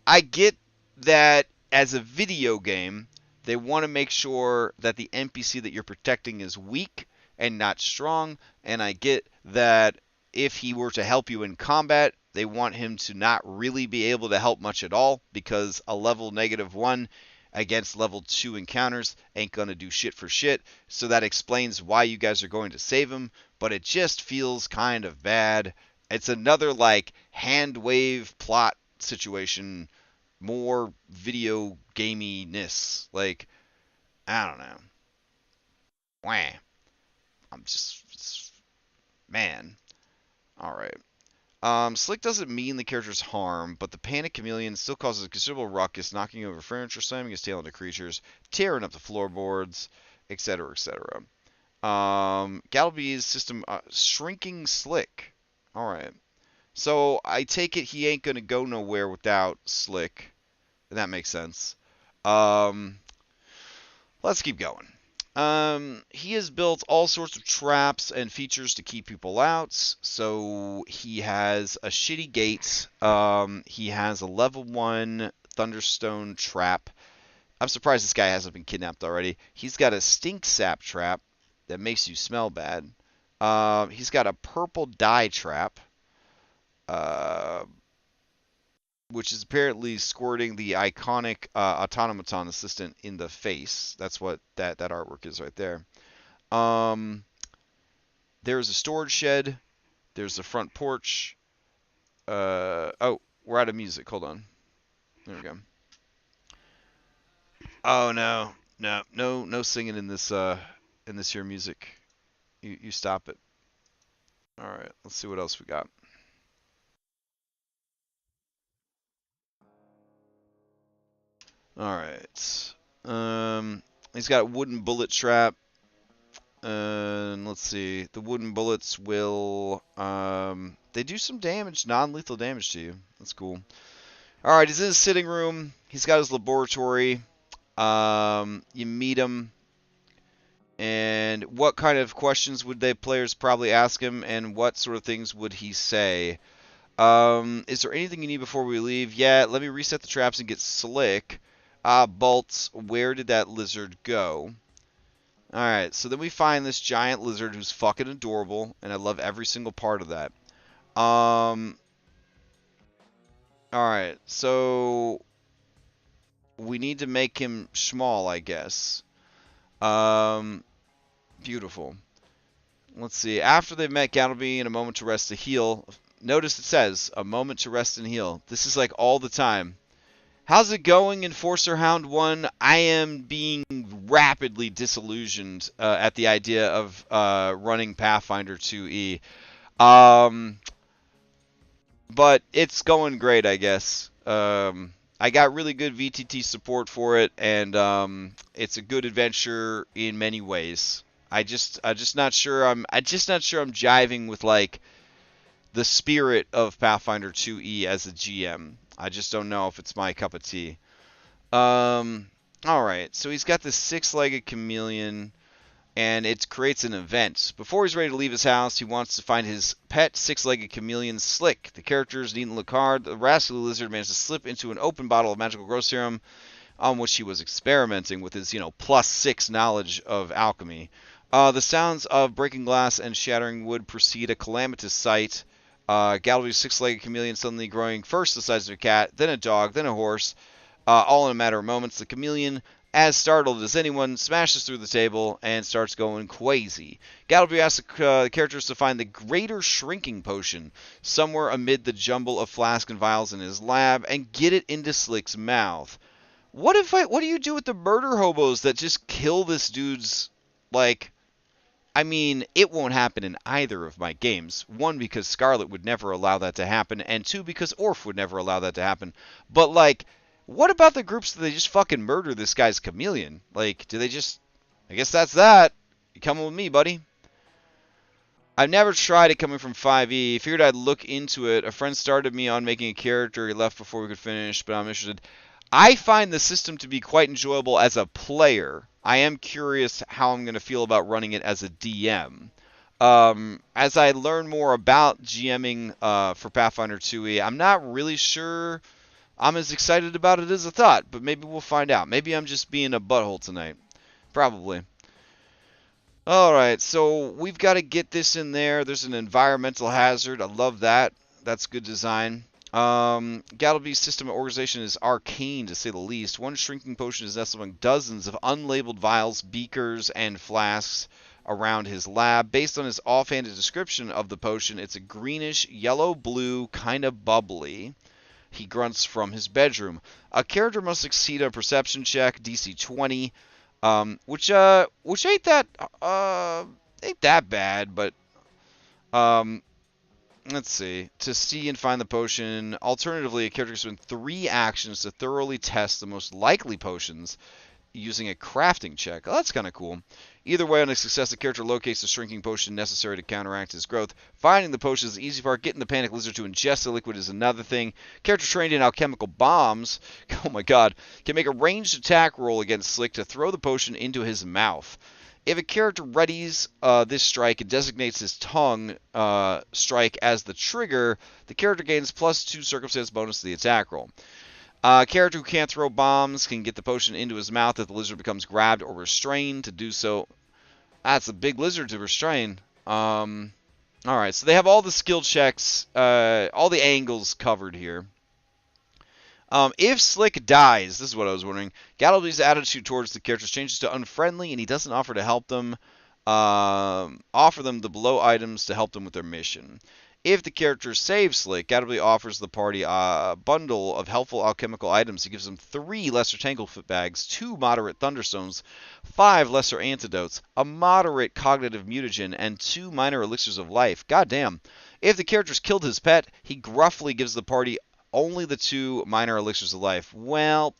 I get that as a video game, they want to make sure that the NPC that you're protecting is weak and not strong, and I get that if he were to help you in combat, they want him to not really be able to help much at all, because a level -1 against level 2 encounters ain't gonna do shit for shit. So that explains why you guys are going to save him, but it just feels kind of bad. It's another like hand wave plot situation, more video gaminess. Like, I don't know. Wah. I'm just man. All right. Slick doesn't mean the character's harm, but the panic chameleon still causes a considerable ruckus, knocking over furniture, slamming his tail into creatures, tearing up the floorboards, etc., etc. Gattlebee's system, shrinking Slick. All right. So I take it he ain't gonna go nowhere without Slick. That makes sense. Let's keep going. He has built all sorts of traps and features to keep people out. So he has a shitty gate. He has a level 1 Thunderstone trap. I'm surprised this guy hasn't been kidnapped already. He's got a stink sap trap that makes you smell bad. He's got a purple dye trap, which is apparently squirting the iconic automaton assistant in the face. That's what that artwork is right there. There's a storage shed. There's the front porch. Oh, we're out of music. Hold on. There we go. Oh no singing in this here music. You stop it. All right, let's see what else we got. All right. He's got a wooden bullet trap. And let's see. The wooden bullets will they do some damage, non-lethal damage to you. That's cool. All right, he's in his sitting room. He's got his laboratory. You meet him, and what kind of questions would they players probably ask him, and what sort of things would he say? Is there anything you need before we leave? Yeah, let me reset the traps and get slick. Bolts, where did that lizard go? Alright, so then we find this giant lizard who's fucking adorable, and I love every single part of that. Alright, so we need to make him small, I guess. Beautiful. Let's see. After they've met Gattlebee in a moment to rest to heal. Notice it says, a moment to rest and heal. This is like all the time. How's it going, Enforcer Hound 1? I am being rapidly disillusioned at the idea of running Pathfinder 2E. But it's going great, I guess. I got really good VTT support for it, and it's a good adventure in many ways. I'm just not sure I'm jiving with like the spirit of Pathfinder 2E as a GM. I just don't know if it's my cup of tea. Alright, so he's got this six-legged chameleon, and it creates an event. Before he's ready to leave his house, he wants to find his pet six-legged chameleon, Slick. The character is needn't look hard. The rascally lizard managed to slip into an open bottle of magical growth serum, on which he was experimenting with his, +6 knowledge of alchemy. The sounds of breaking glass and shattering wood precede a calamitous sight. Gattlebee's six-legged chameleon suddenly growing first the size of a cat, then a dog, then a horse, all in a matter of moments. The chameleon, as startled as anyone, smashes through the table and starts going crazy. Gattlebee asks the characters to find the greater shrinking potion somewhere amid the jumble of flasks and vials in his lab and get it into Slick's mouth. What do you do with the murder hobos that just kill this dude's, like... I mean, it won't happen in either of my games. One, because Scarlet would never allow that to happen, and two, because Orf would never allow that to happen. But, like, what about the groups that they just fucking murder this guy's chameleon? Like, do they just... I guess that's that. You coming with me, buddy? I've never tried it coming from 5e. Figured I'd look into it. A friend started me on making a character. He left before we could finish, but I'm interested. I find the system to be quite enjoyable as a player. I am curious how I'm going to feel about running it as a DM. As I learn more about GMing for Pathfinder 2e, I'm not really sure I'm as excited about it as I thought, but maybe we'll find out. Maybe I'm just being a butthole tonight. Probably. Alright, so we've got to get this in there. There's an environmental hazard. I love that. That's good design. Gattlebee's system of organization is arcane, to say the least. One shrinking potion is nestled among dozens of unlabeled vials, beakers, and flasks around his lab. Based on his offhanded description of the potion, it's a greenish, yellow-blue, kind of bubbly. He grunts from his bedroom. A character must succeed a perception check, DC 20, which ain't that bad, but let's see. To see and find the potion. Alternatively, a character can spend 3 actions to thoroughly test the most likely potions using a crafting check. Oh, that's kind of cool. Either way, on a success, the character locates the shrinking potion necessary to counteract his growth. Finding the potion is the easy part. Getting the panic lizard to ingest the liquid is another thing. Character trained in alchemical bombs, oh my god, can make a ranged attack roll against Slick to throw the potion into his mouth. If a character readies this strike and designates his tongue strike as the trigger, the character gains +2 circumstance bonus to the attack roll. A character who can't throw bombs can get the potion into his mouth if the lizard becomes grabbed or restrained. To do so, that's a big lizard to restrain. Alright, so they have all the skill checks, all the angles covered here. If Slick dies, this is what I was wondering, Gattlebee's attitude towards the characters changes to unfriendly, and he doesn't offer to help them, offer them the below items to help them with their mission. If the character saves Slick, Gattlebee offers the party a bundle of helpful alchemical items. He gives them 3 lesser Tanglefoot bags, 2 moderate Thunderstones, 5 lesser antidotes, a moderate cognitive mutagen, and 2 minor elixirs of life. Goddamn. If the character's killed his pet, he gruffly gives the party only the 2 minor elixirs of life. Well,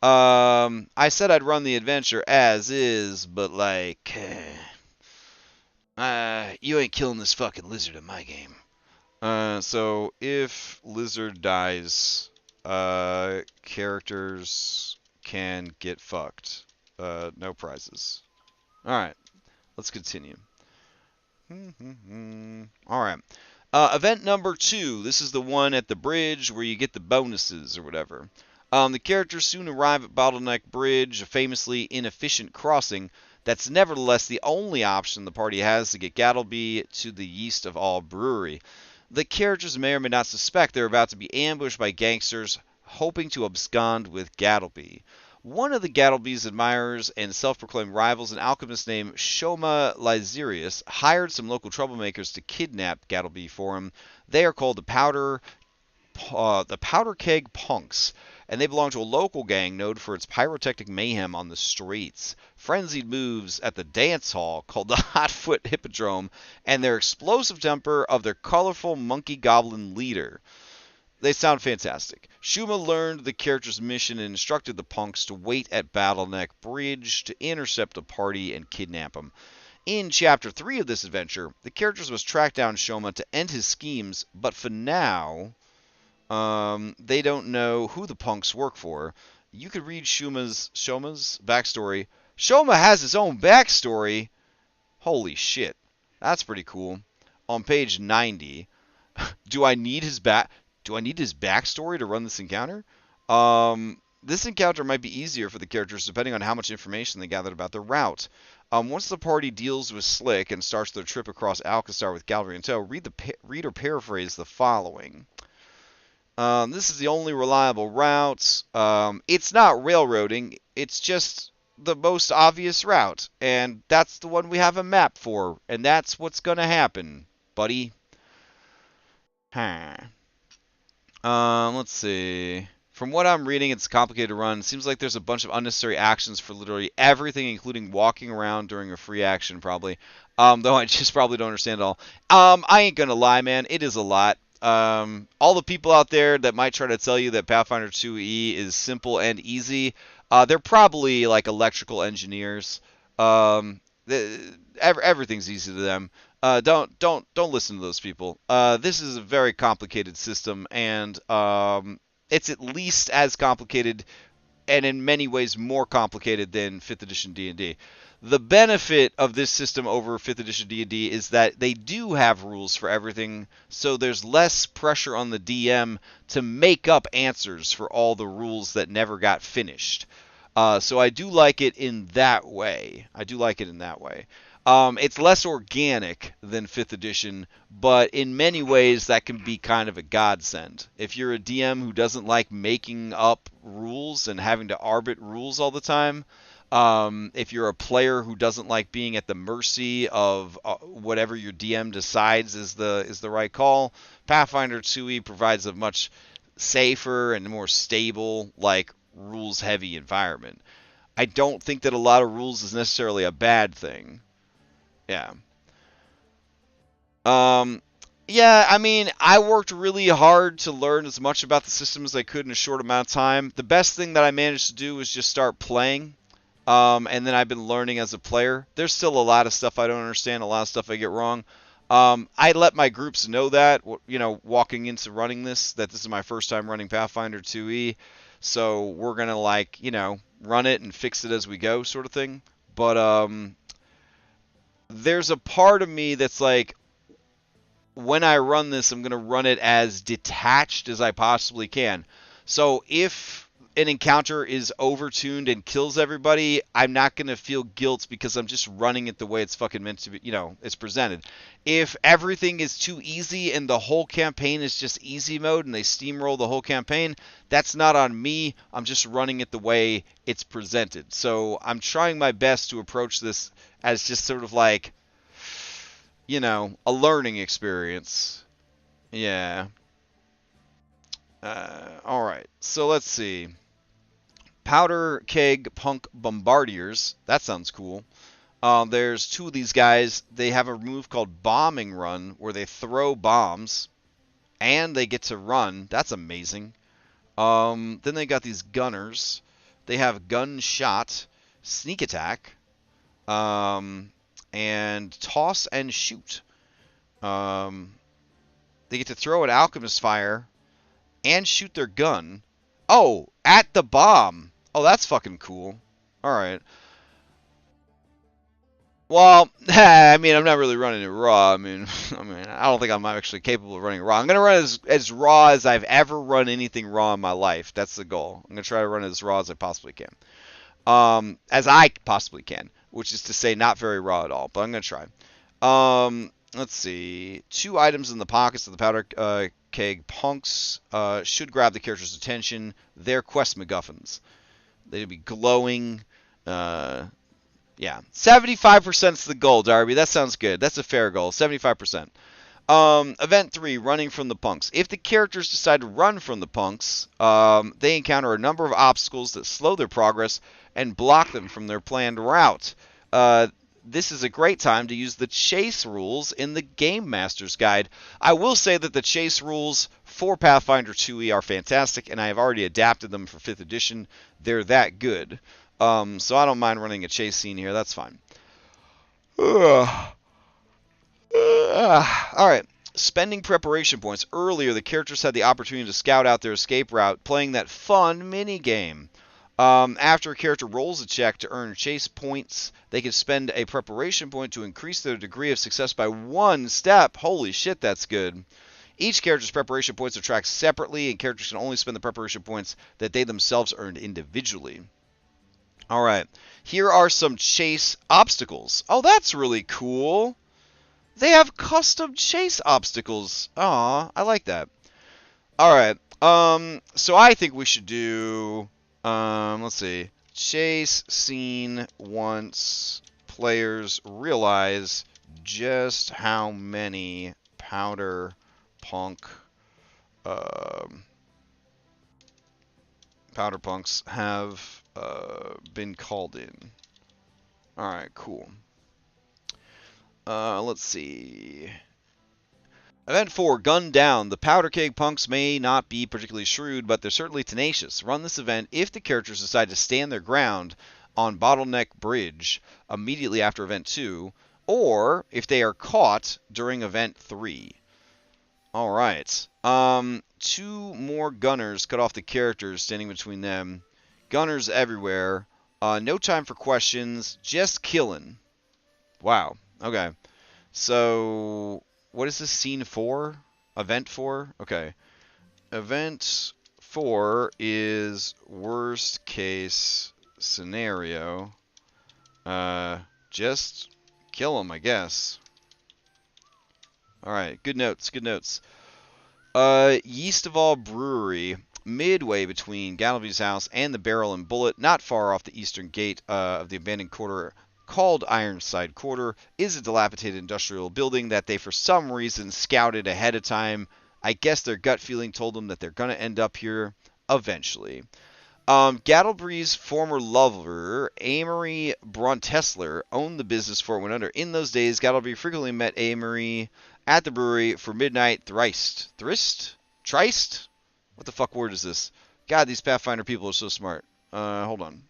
I said I'd run the adventure as is, but like... you ain't killing this fucking lizard in my game. So if lizard dies, characters can get fucked. No prizes. Alright. let's continue. All right. Event number 2. This is the one at the bridge where you get the bonuses or whatever. The characters soon arrive at Bottleneck Bridge, a famously inefficient crossing that's nevertheless the only option the party has to get Gattlebee to the yeast of all Brewery. The characters may or may not suspect they're about to be ambushed by gangsters hoping to abscond with Gattlebee. One of the Gattlebee's admirers and self-proclaimed rivals, an alchemist named Shoma Lyserius, hired some local troublemakers to kidnap Gattlebee for him. They are called the Powder Keg Punks, and they belong to a local gang known for its pyrotechnic mayhem on the streets, frenzied moves at the dance hall called the Hotfoot Hippodrome, and their explosive temper of their colorful monkey goblin leader. They sound fantastic. Shuma learned the character's mission and instructed the punks to wait at Bottleneck Bridge to intercept the party and kidnap him. In Chapter 3 of this adventure, the characters must track down Shoma to end his schemes, but for now, they don't know who the punks work for. You could read Shoma's backstory. Shoma has his own backstory! Holy shit. That's pretty cool. On page 90. Do I need his backstory to run this encounter? This encounter might be easier for the characters depending on how much information they gathered about their route. Once the party deals with Slick and starts their trip across Alkenstar with Gallery in tow, read or paraphrase the following. This is the only reliable route. It's not railroading. It's just the most obvious route. And that's the one we have a map for. And that's what's going to happen, buddy. Let's see. From what I'm reading, it's a complicated run. It seems like there's a bunch of unnecessary actions for literally everything, including walking around during a free action, probably. Though I just probably don't understand it all. I ain't gonna lie, man. It is a lot. All the people out there that might try to tell you that Pathfinder 2e is simple and easy, they're probably like electrical engineers. Everything's easy to them. Don't listen to those people. This is a very complicated system, and it's at least as complicated, and in many ways more complicated than 5th edition D&D. The benefit of this system over 5th edition D&D is that they do have rules for everything, so there's less pressure on the DM to make up answers for all the rules that never got finished. So I do like it in that way. It's less organic than 5th edition, but in many ways that can be kind of a godsend. If you're a DM who doesn't like making up rules and having to arbit rules all the time, if you're a player who doesn't like being at the mercy of whatever your DM decides is the right call, Pathfinder 2e provides a much safer and more stable, like, rules-heavy environment. I don't think that a lot of rules is necessarily a bad thing. Yeah. Yeah, I mean, I worked really hard to learn as much about the system as I could in a short amount of time. The best thing that I managed to do was just start playing. And then I've been learning as a player. There's still a lot of stuff I don't understand, a lot of stuff I get wrong. I let my groups know that, walking into running this, that this is my first time running Pathfinder 2e. So we're going to, run it and fix it as we go sort of thing. But there's a part of me that's like, when I run this, I'm going to run it as detached as I possibly can. So if an encounter is overtuned and kills everybody, I'm not going to feel guilt because I'm just running it the way it's fucking meant to be, it's presented. If everything is too easy and the whole campaign is just easy mode and they steamroll the whole campaign, that's not on me. I'm just running it the way it's presented. So I'm trying my best to approach this as just sort of like, a learning experience. Yeah. Alright, so let's see. Powder Keg Punk Bombardiers. That sounds cool. There's two of these guys. They have a move called Bombing Run, where they throw bombs, and they get to run. That's amazing. Then they got these Gunners. They have Gunshot, Sneak Attack, and Toss and Shoot. They get to throw an Alchemist Fire and shoot their gun. Oh, at the bomb. Oh, that's fucking cool. Alright. Well, I mean, I'm not really running it raw. I don't think I'm actually capable of running raw. I'm gonna run as raw as I've ever run anything raw in my life. That's the goal. I'm gonna try to run it as raw as I possibly can. As I possibly can, which is to say, not very raw at all. But I'm gonna try. Let's see. 2 items in the pockets of the powder keg punks should grab the character's attention. They're quest MacGuffins. They'd be glowing. Yeah, 75% is the goal, Darby. That sounds good. That's a fair goal. 75%. Event 3, running from the punks. If the characters decide to run from the punks, they encounter a number of obstacles that slow their progress and block them from their planned route. This is a great time to use the chase rules in the Game Master's Guide. I will say that the chase rules for Pathfinder 2e are fantastic, and I have already adapted them for 5th edition. They're that good. So I don't mind running a chase scene here. That's fine. Alright. Spending preparation points. Earlier, the characters had the opportunity to scout out their escape route, playing that fun mini-game. After a character rolls a check to earn chase points, they can spend a preparation point to increase their degree of success by 1 step. Holy shit, that's good. Each character's preparation points are tracked separately, and characters can only spend the preparation points that they themselves earned individually. Alright, here are some chase obstacles. Oh, that's really cool. They have custom chase obstacles. Aw, I like that. Alright, so I think we should do, let's see. Chase scene once players realize just how many powder punks have been called in. Alright, cool. Let's see. Event 4, Gun Down. The powder keg punks may not be particularly shrewd, but they're certainly tenacious. Run this event if the characters decide to stand their ground on Bottleneck Bridge immediately after Event 2, or if they are caught during Event 3. Alright. 2 more gunners cut off the characters standing between them. Gunners everywhere. No time for questions. Just killing. Wow. Okay. So, what is this scene for? Event 4? Okay. Event 4 is worst case scenario. Just kill them, I guess. Alright. Good notes. Good notes. Yeastoval Brewery. Midway between Gattlebee's house and the Barrel and Bullet, not far off the eastern gate of the abandoned quarter called Ironside Quarter, is a dilapidated industrial building that they for some reason scouted ahead of time. I guess their gut feeling told them that they're going to end up here eventually. Gattlebee's former lover, Amory Brontessler, owned the business before it went under. In those days, Gattlebee frequently met Amory at the brewery for midnight tryst? What the fuck word is this? God, these Pathfinder people are so smart. Hold on.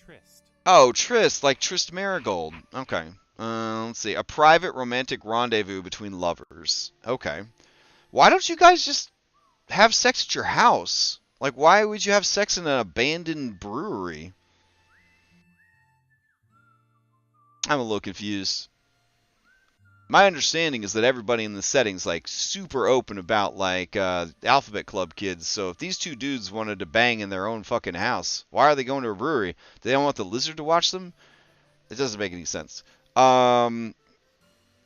Tryst. Oh, tryst, like Tryst Marigold. Okay. Let's see. A private romantic rendezvous between lovers. Okay. Why don't you guys just have sex at your house? Like, why would you have sex in an abandoned brewery? I'm a little confused. My understanding is that everybody in the setting's like super open about like Alphabet Club kids. So if these 2 dudes wanted to bang in their own fucking house, why are they going to a brewery? Do they don't want the lizard to watch them? It doesn't make any sense. All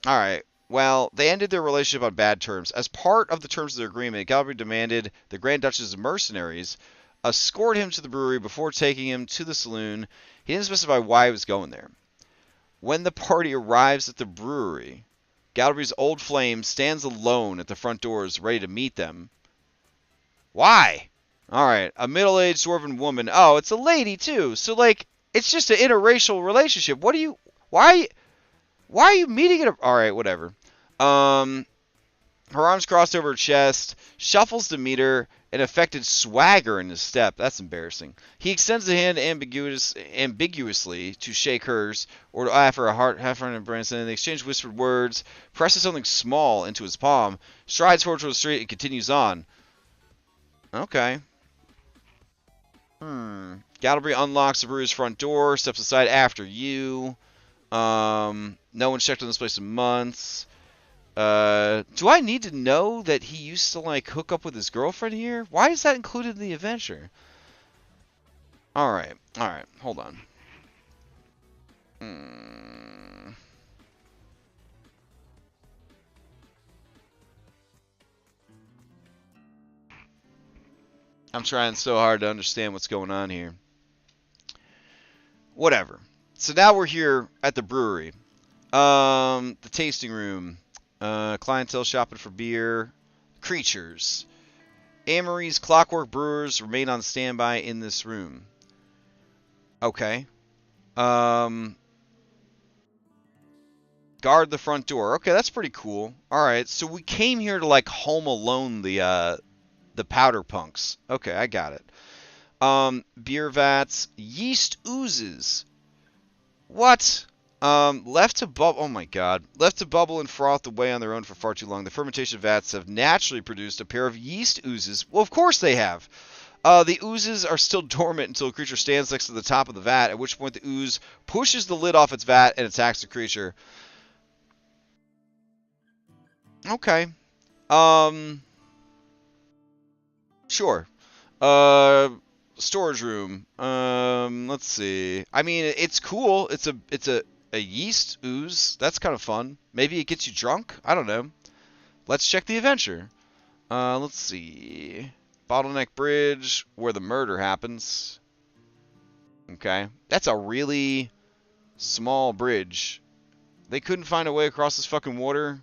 right. Well, they ended their relationship on bad terms. As part of the terms of their agreement, Gattlebee demanded the Grand Duchess of mercenaries escort him to the brewery before taking him to the saloon. He didn't specify why he was going there. When the party arrives at the brewery, Gattlebee's old flame stands alone at the front doors, ready to meet them. Why? Alright, a middle-aged dwarven woman. Oh, it's a lady, too. So, like, it's just an interracial relationship. Why are you meeting at a... Alright, whatever. Her arms crossed over her chest, shuffles to meet her, an affected swagger in his step. That's embarrassing. He extends a hand ambiguously to shake hers, or to offer a half-hearted embrace, and they exchange whispered words, presses something small into his palm, strides forward to the street, and continues on. Okay. Gattlebee unlocks the brewery's front door, steps aside after you. No one's checked on this place in months. Do I need to know that he used to, like, hook up with his girlfriend here? Why is that included in the adventure? Alright, hold on. I'm trying so hard to understand what's going on here. Whatever. So now we're here at the brewery. The tasting room. Clientele shopping for beer. Creatures. Amory's clockwork brewers remain on standby in this room. Okay. Guard the front door. Okay, that's pretty cool. Alright, so we came here to, like, Home Alone the powder punks. Okay, I got it. Beer vats. Yeast oozes. What? Left to bubble. Oh my god. Left to bubble and froth away on their own for far too long. The fermentation vats have naturally produced a pair of yeast oozes. Well, of course they have. The oozes are still dormant until a creature stands next to the top of the vat, at which point the ooze pushes the lid off its vat and attacks the creature. Okay. Sure. Storage room. Let's see. I mean, it's cool. It's a yeast ooze. That's kind of fun. Maybe it gets you drunk. I don't know. Let's check the adventure. Let's see. Bottleneck Bridge, where the murder happens. Okay. That's a really small bridge. They couldn't find a way across this fucking water.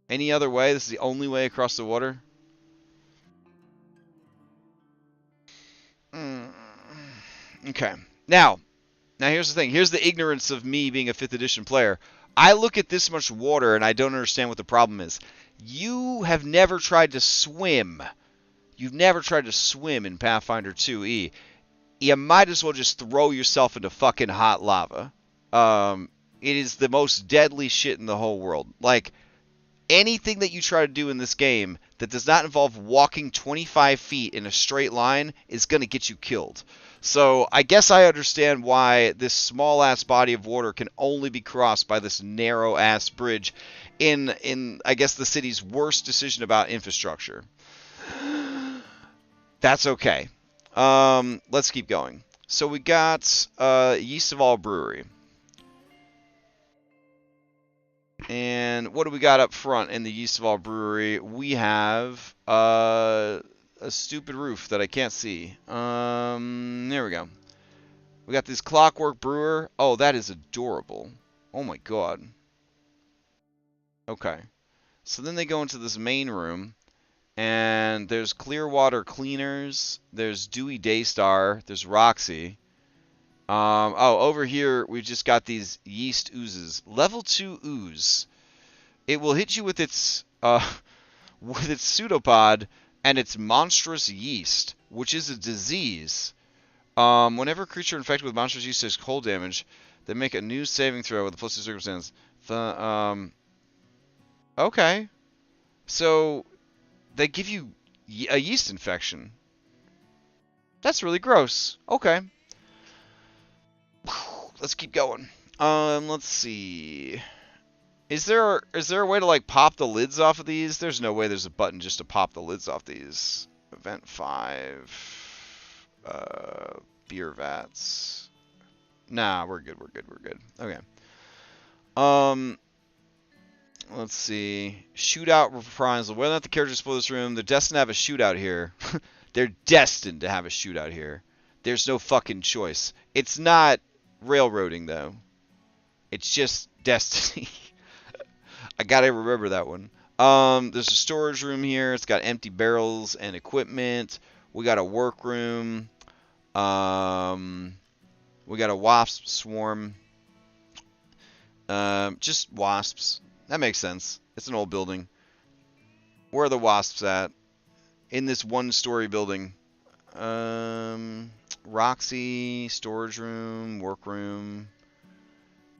Any other way? This is the only way across the water? Okay. Now here's the thing. Here's the ignorance of me being a 5th edition player. I look at this much water and I don't understand what the problem is. You have never tried to swim. You've never tried to swim in Pathfinder 2e. You might as well just throw yourself into fucking hot lava. It is the most deadly shit in the whole world. Like, anything that you try to do in this game that does not involve walking 25 feet in a straight line is going to get you killed. So I guess I understand why this small-ass body of water can only be crossed by this narrow-ass bridge in I guess, the city's worst decision about infrastructure. That's okay. Let's keep going. So we got Yeast of All Brewery. And what do we got up front in the Yeast of All Brewery? We have a stupid roof that I can't see. There we go. We got this clockwork brewer. Oh, that is adorable. Oh my god. Okay. So then they go into this main room. And there's Clearwater Cleaners. There's Dewey Daystar. There's Roxy. Oh, over here we've just got these yeast oozes. Level 2 ooze. It will hit you with its pseudopod and its monstrous yeast, which is a disease. Whenever a creature infected with monstrous yeast takes cold damage, they make a new saving throw with a +2 circumstance. Okay. So they give you a yeast infection. That's really gross. Okay. Let's keep going. Let's see. Is there a way to, like, pop the lids off of these? There's no way there's a button just to pop the lids off these. Event 5. Beer vats. Nah, we're good. Okay. Let's see. Shootout reprisal. Whether or not the characters explore this room, they're destined to have a shootout here. They're destined to have a shootout here. There's no fucking choice. It's not railroading, though. It's just destiny. I gotta remember that one. There's a storage room here. It's got empty barrels and equipment. We got a workroom. We got a wasp swarm. Just wasps. That makes sense. It's an old building. Where are the wasps at? In this one-story building. Roxy, storage room, workroom,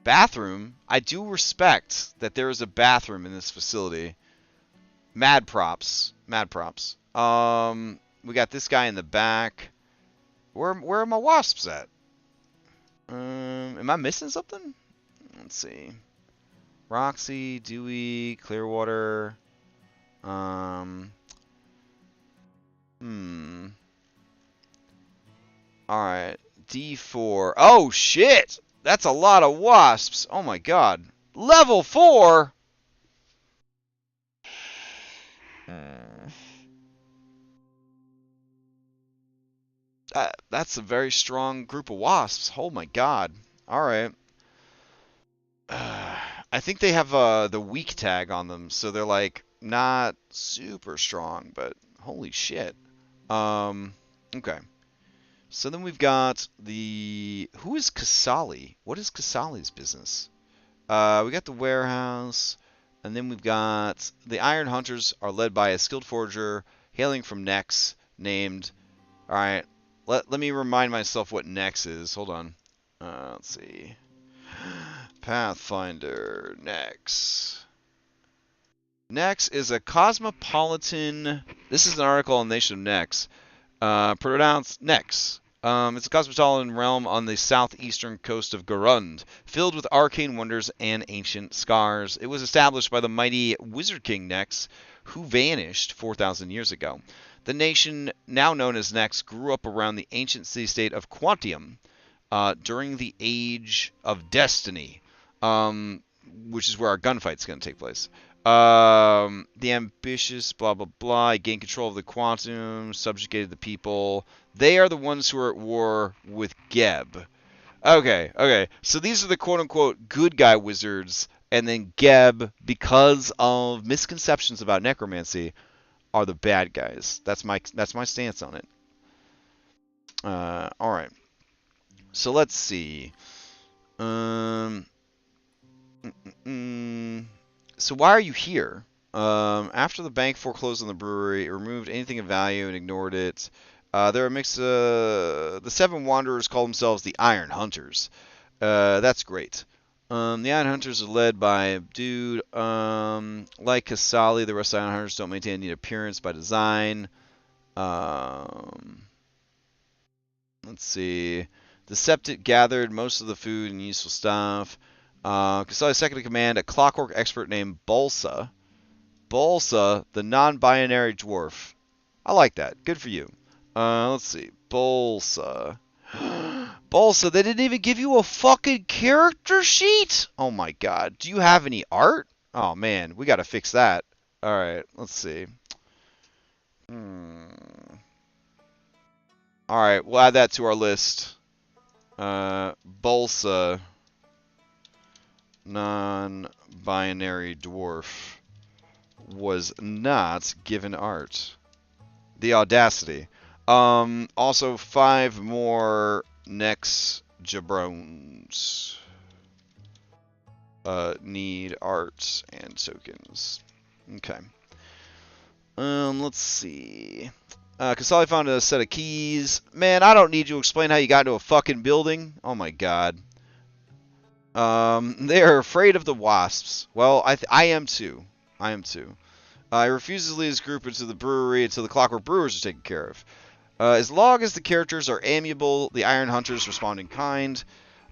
bathroom. I do respect that there is a bathroom in this facility. Mad props. We got this guy in the back. Where are my wasps at? Am I missing something? Let's see. Roxy, Dewey, Clearwater. Um. Hmm. All right. D4. Oh shit! That's a lot of wasps. Oh my god. Level 4. That's a very strong group of wasps. Oh my god. All right. I think they have the weak tag on them, so they're like not super strong, but holy shit. Okay. So then we've got the who is Kasali? What is Kasali's business? We got the warehouse, and then we've got the Iron Hunters are led by a skilled forger hailing from Nex named. All right. Let me remind myself what Nex is. Hold on. Let's see. Pathfinder, Nex. Nex is a cosmopolitan. This is an article on the Nation of Nex. Pronounced Nex. It's a cosmopolitan realm on the southeastern coast of Garund, filled with arcane wonders and ancient scars. It was established by the mighty Wizard King Nex, who vanished 4,000 years ago. The nation, now known as Nex, grew up around the ancient city-state of Quantium during the Age of Destiny, which is where our gunfight's going to take place. The ambitious, blah, blah, blah, gained control of the Quantum, subjugated the people. They are the ones who are at war with Geb. Okay. So these are the quote-unquote good guy wizards, and then Geb, because of misconceptions about necromancy, are the bad guys. That's my stance on it. All right. So let's see. So why are you here? After the bank foreclosed on the brewery, it removed anything of value and ignored it. They're a mix of... the seven wanderers call themselves the Iron Hunters. That's great. The Iron Hunters are led by a dude. Like Kasali, the rest of the Iron Hunters don't maintain a neat appearance by design. Let's see. The Septet gathered most of the food and useful stuff. Kasali's second in command, a clockwork expert named Bolsa. Bolsa, the non-binary dwarf. I like that. Good for you. Let's see. Bolsa. Bolsa, they didn't even give you a fucking character sheet? Oh my god. Do you have any art? Oh man, we gotta fix that. Alright, let's see. Alright, we'll add that to our list. Bolsa. Non-binary dwarf was not given art. The audacity. Also 5 more Nex jabrones. Need arts and tokens. Okay. Let's see. Kasali found a set of keys. Man, I don't need you to explain how you got into a fucking building. Oh my god. They are afraid of the wasps. Well, I am too. He refuses to lead his group into the brewery until the Clockwork Brewers are taken care of. As long as the characters are amiable, the Iron Hunters respond in kind.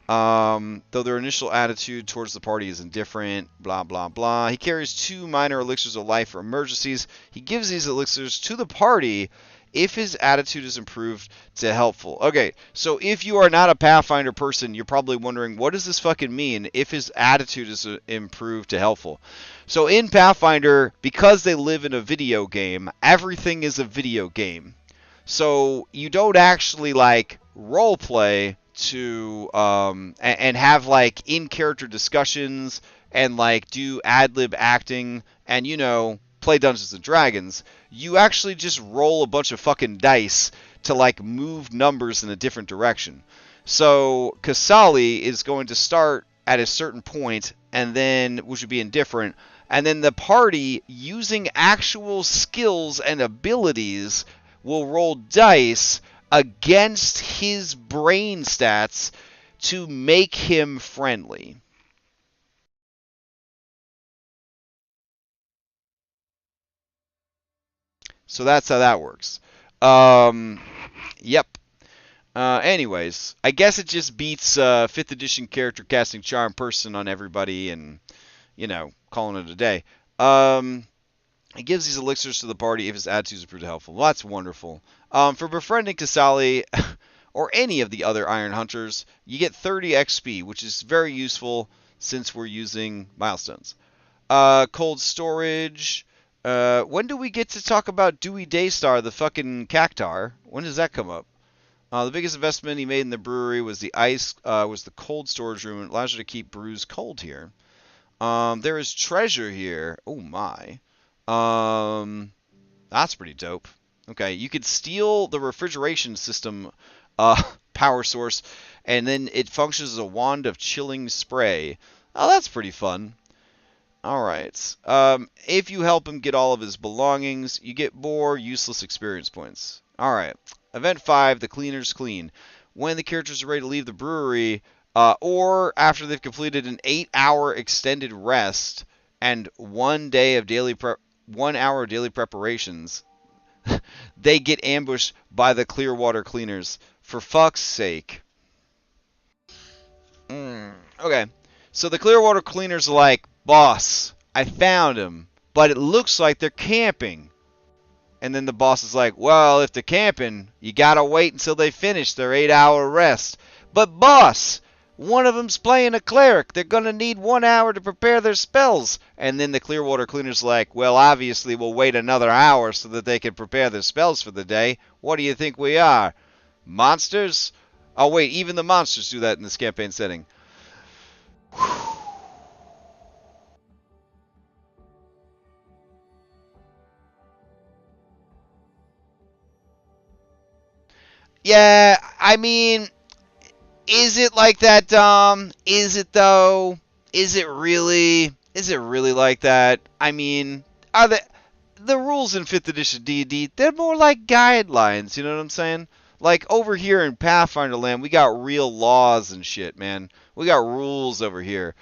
Though their initial attitude towards the party is indifferent, blah, blah, blah. He carries 2 minor elixirs of life for emergencies. He gives these elixirs to the party if his attitude is improved to helpful. Okay, so if you are not a Pathfinder person, you're probably wondering, what does this fucking mean if his attitude is improved to helpful? So in Pathfinder, because they live in a video game, everything is a video game. So you don't actually, like, role play to and have like in-character discussions and like do ad-lib acting and play Dungeons and Dragons. You actually just roll a bunch of fucking dice to like move numbers in a different direction. So Kasali is going to start at a certain point, and then which would be indifferent, and then the party using actual skills and abilities will roll dice against his brain stats to make him friendly. So that's how that works. Yep. Anyways, I guess it just beats 5th edition character casting charm person on everybody and, you know, calling it a day. He gives these elixirs to the party if his attitudes prove helpful. Well, that's wonderful. For befriending Kasali or any of the other Iron Hunters, you get 30 XP, which is very useful since we're using milestones. Cold storage. When do we get to talk about Dewey Daystar, the fucking cactar? When does that come up? The biggest investment he made in the brewery was the cold storage room. It allows you to keep brews cold here. There is treasure here. Oh my. That's pretty dope. Okay, you could steal the refrigeration system power source, and then it functions as a wand of chilling spray. Oh, that's pretty fun. Alright. If you help him get all of his belongings, you get more useless experience points. Alright. Event 5, the cleaners clean. When the characters are ready to leave the brewery, or after they've completed an 8-hour extended rest and 1 hour of daily preparations, they get ambushed by the Clearwater cleaners. For fuck's sake. Okay. So the Clearwater cleaners are like, boss, I found him, but it looks like they're camping. And then the boss is like, well, if they're camping, you gotta wait until they finish their 8-hour rest. But boss, one of them's playing a cleric. They're gonna need 1 hour to prepare their spells. And then the Clearwater cleaner's like, well, obviously we'll wait another hour so that they can prepare their spells for the day. What do you think we are? Monsters? Oh, wait, even the monsters do that in this campaign setting. Whew. Yeah, I mean, is it like that, Dom? Is it, though? Is it really? Is it really like that? I mean, are the rules in 5th edition D&D, they're more like guidelines, you know what I'm saying? Like, over here in Pathfinder land, we got real laws and shit, man. We got rules over here.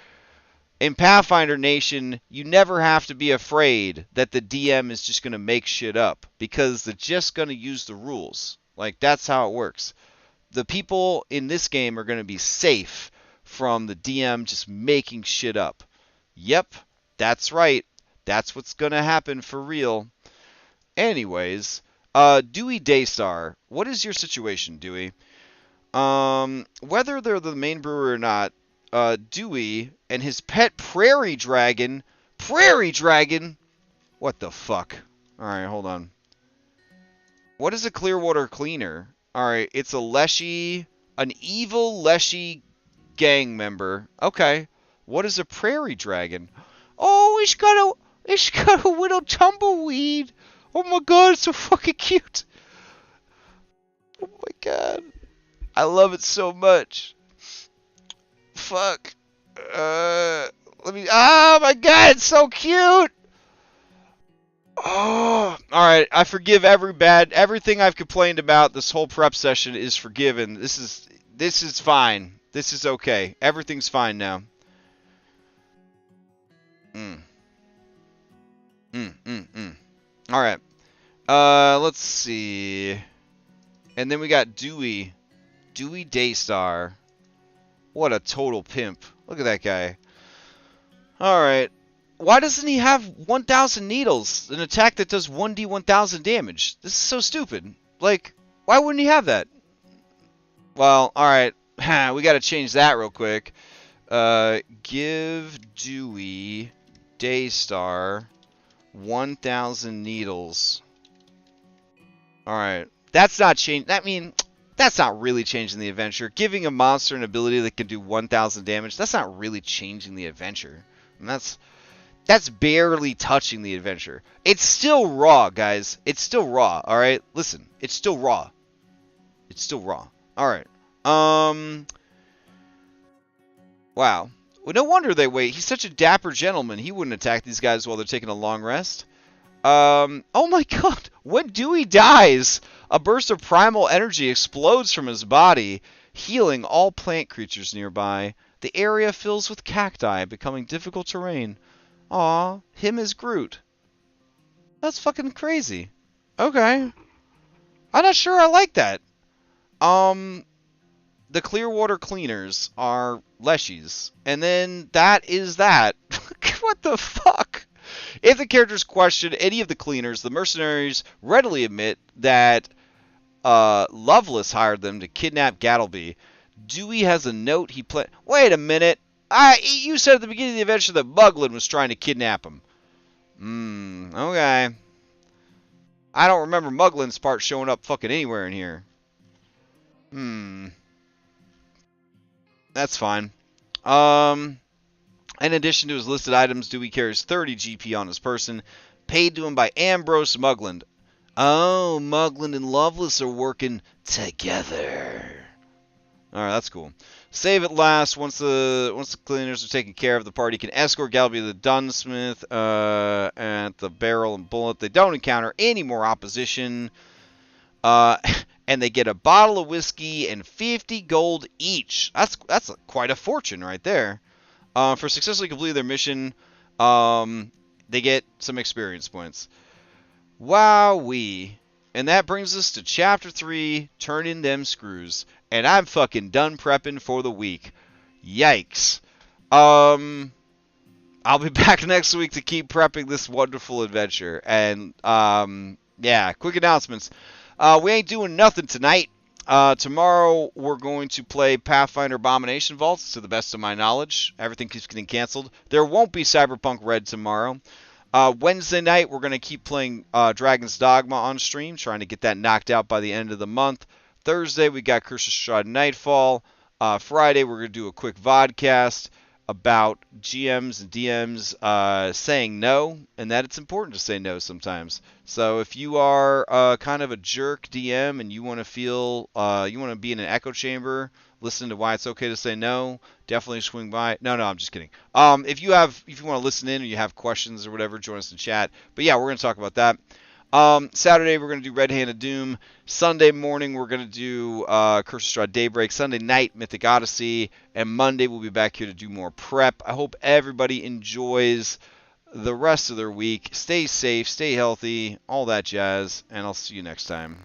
In Pathfinder Nation, you never have to be afraid that the DM is just going to make shit up, because they're just going to use the rules. Like, that's how it works. The people in this game are going to be safe from the DM just making shit up. Yep, that's right. That's what's going to happen for real. Anyways, Dewey Daystar, what is your situation, Dewey? Whether they're the main brewer or not, Dewey and his pet Prairie Dragon... Prairie Dragon? What the fuck? Alright, hold on. What is a Clearwater Cleaner? Alright, it's a Leshy... An evil Leshy gang member. Okay. What is a Prairie Dragon? Oh, it's got a little tumbleweed. Oh my god, it's so fucking cute. Oh my god. I love it so much. Fuck. Let me... Oh my god, it's so cute! Oh, alright, I forgive everything I've complained about this whole prep session is forgiven. This is fine. This is okay. Everything's fine now. Alright. Let's see. And then we got Dewey. Dewey Daystar. What a total pimp. Look at that guy. Alright. Why doesn't he have 1,000 needles? An attack that does 1d 1,000 damage. This is so stupid. Like, why wouldn't he have that? Well, alright. We gotta change that real quick. Give Dewey Daystar 1,000 needles. Alright. That's not change. That's not really changing the adventure. Giving a monster an ability that can do 1,000 damage, that's not really changing the adventure. And that's barely touching the adventure. It's still raw, guys. It's still raw, alright? Listen, it's still raw. It's still raw. Alright. Wow. Well, no wonder they wait. He's such a dapper gentleman. He wouldn't attack these guys while they're taking a long rest. Oh my god. When Dewey dies, a burst of primal energy explodes from his body, healing all plant creatures nearby. The area fills with cacti, becoming difficult terrain. Aw, him as Groot. That's fucking crazy. Okay. I'm not sure I like that. The Clearwater Cleaners are Leshies. And then that is that. What the fuck? If the characters question any of the cleaners, the mercenaries readily admit that Lovelace hired them to kidnap Gattlebee. Dewey has a note he planned. Wait a minute. You said at the beginning of the adventure that Muglin was trying to kidnap him. Okay. I don't remember Muglin's part showing up fucking anywhere in here. That's fine. In addition to his listed items, Dewey carries 30 GP on his person, paid to him by Ambrose Mugland. Oh, Mugland and Lovelace are working together. Alright, that's cool. Save at last. Once the cleaners are taken care of, the party can escort Gattlebee to the Dunsmith at the Barrel and Bullet. They don't encounter any more opposition. And they get a bottle of whiskey and 50 gold each. That's quite a fortune right there. For successfully completing their mission, they get some experience points. Wowee. And that brings us to Chapter 3, Turn in Them Screws. And I'm fucking done prepping for the week. Yikes. I'll be back next week to keep prepping this wonderful adventure. And, yeah, quick announcements. We ain't doing nothing tonight. Tomorrow we're going to play Pathfinder Abomination Vaults, to the best of my knowledge. Everything keeps getting canceled. There won't be Cyberpunk Red tomorrow. Wednesday night we're going to keep playing Dragon's Dogma on stream, trying to get that knocked out by the end of the month. Thursday we got Curse of Strahd Nightfall. Friday we're going to do a quick vodcast about GMs and DMs saying no, and that it's important to say no sometimes. So if you are kind of a jerk DM and you want to feel, you want to be in an echo chamber, listen to why it's okay to say no, definitely swing by. No, I'm just kidding. If you want to listen in or you have questions or whatever, join us in chat. But yeah, we're going to talk about that. Saturday we're going to do Red Hand of Doom. Sunday morning we're going to do Curse of Strahd Daybreak. Sunday night Mythic Odyssey. And Monday we'll be back here to do more prep. I hope everybody enjoys the rest of their week. Stay safe, stay healthy, all that jazz, and I'll see you next time.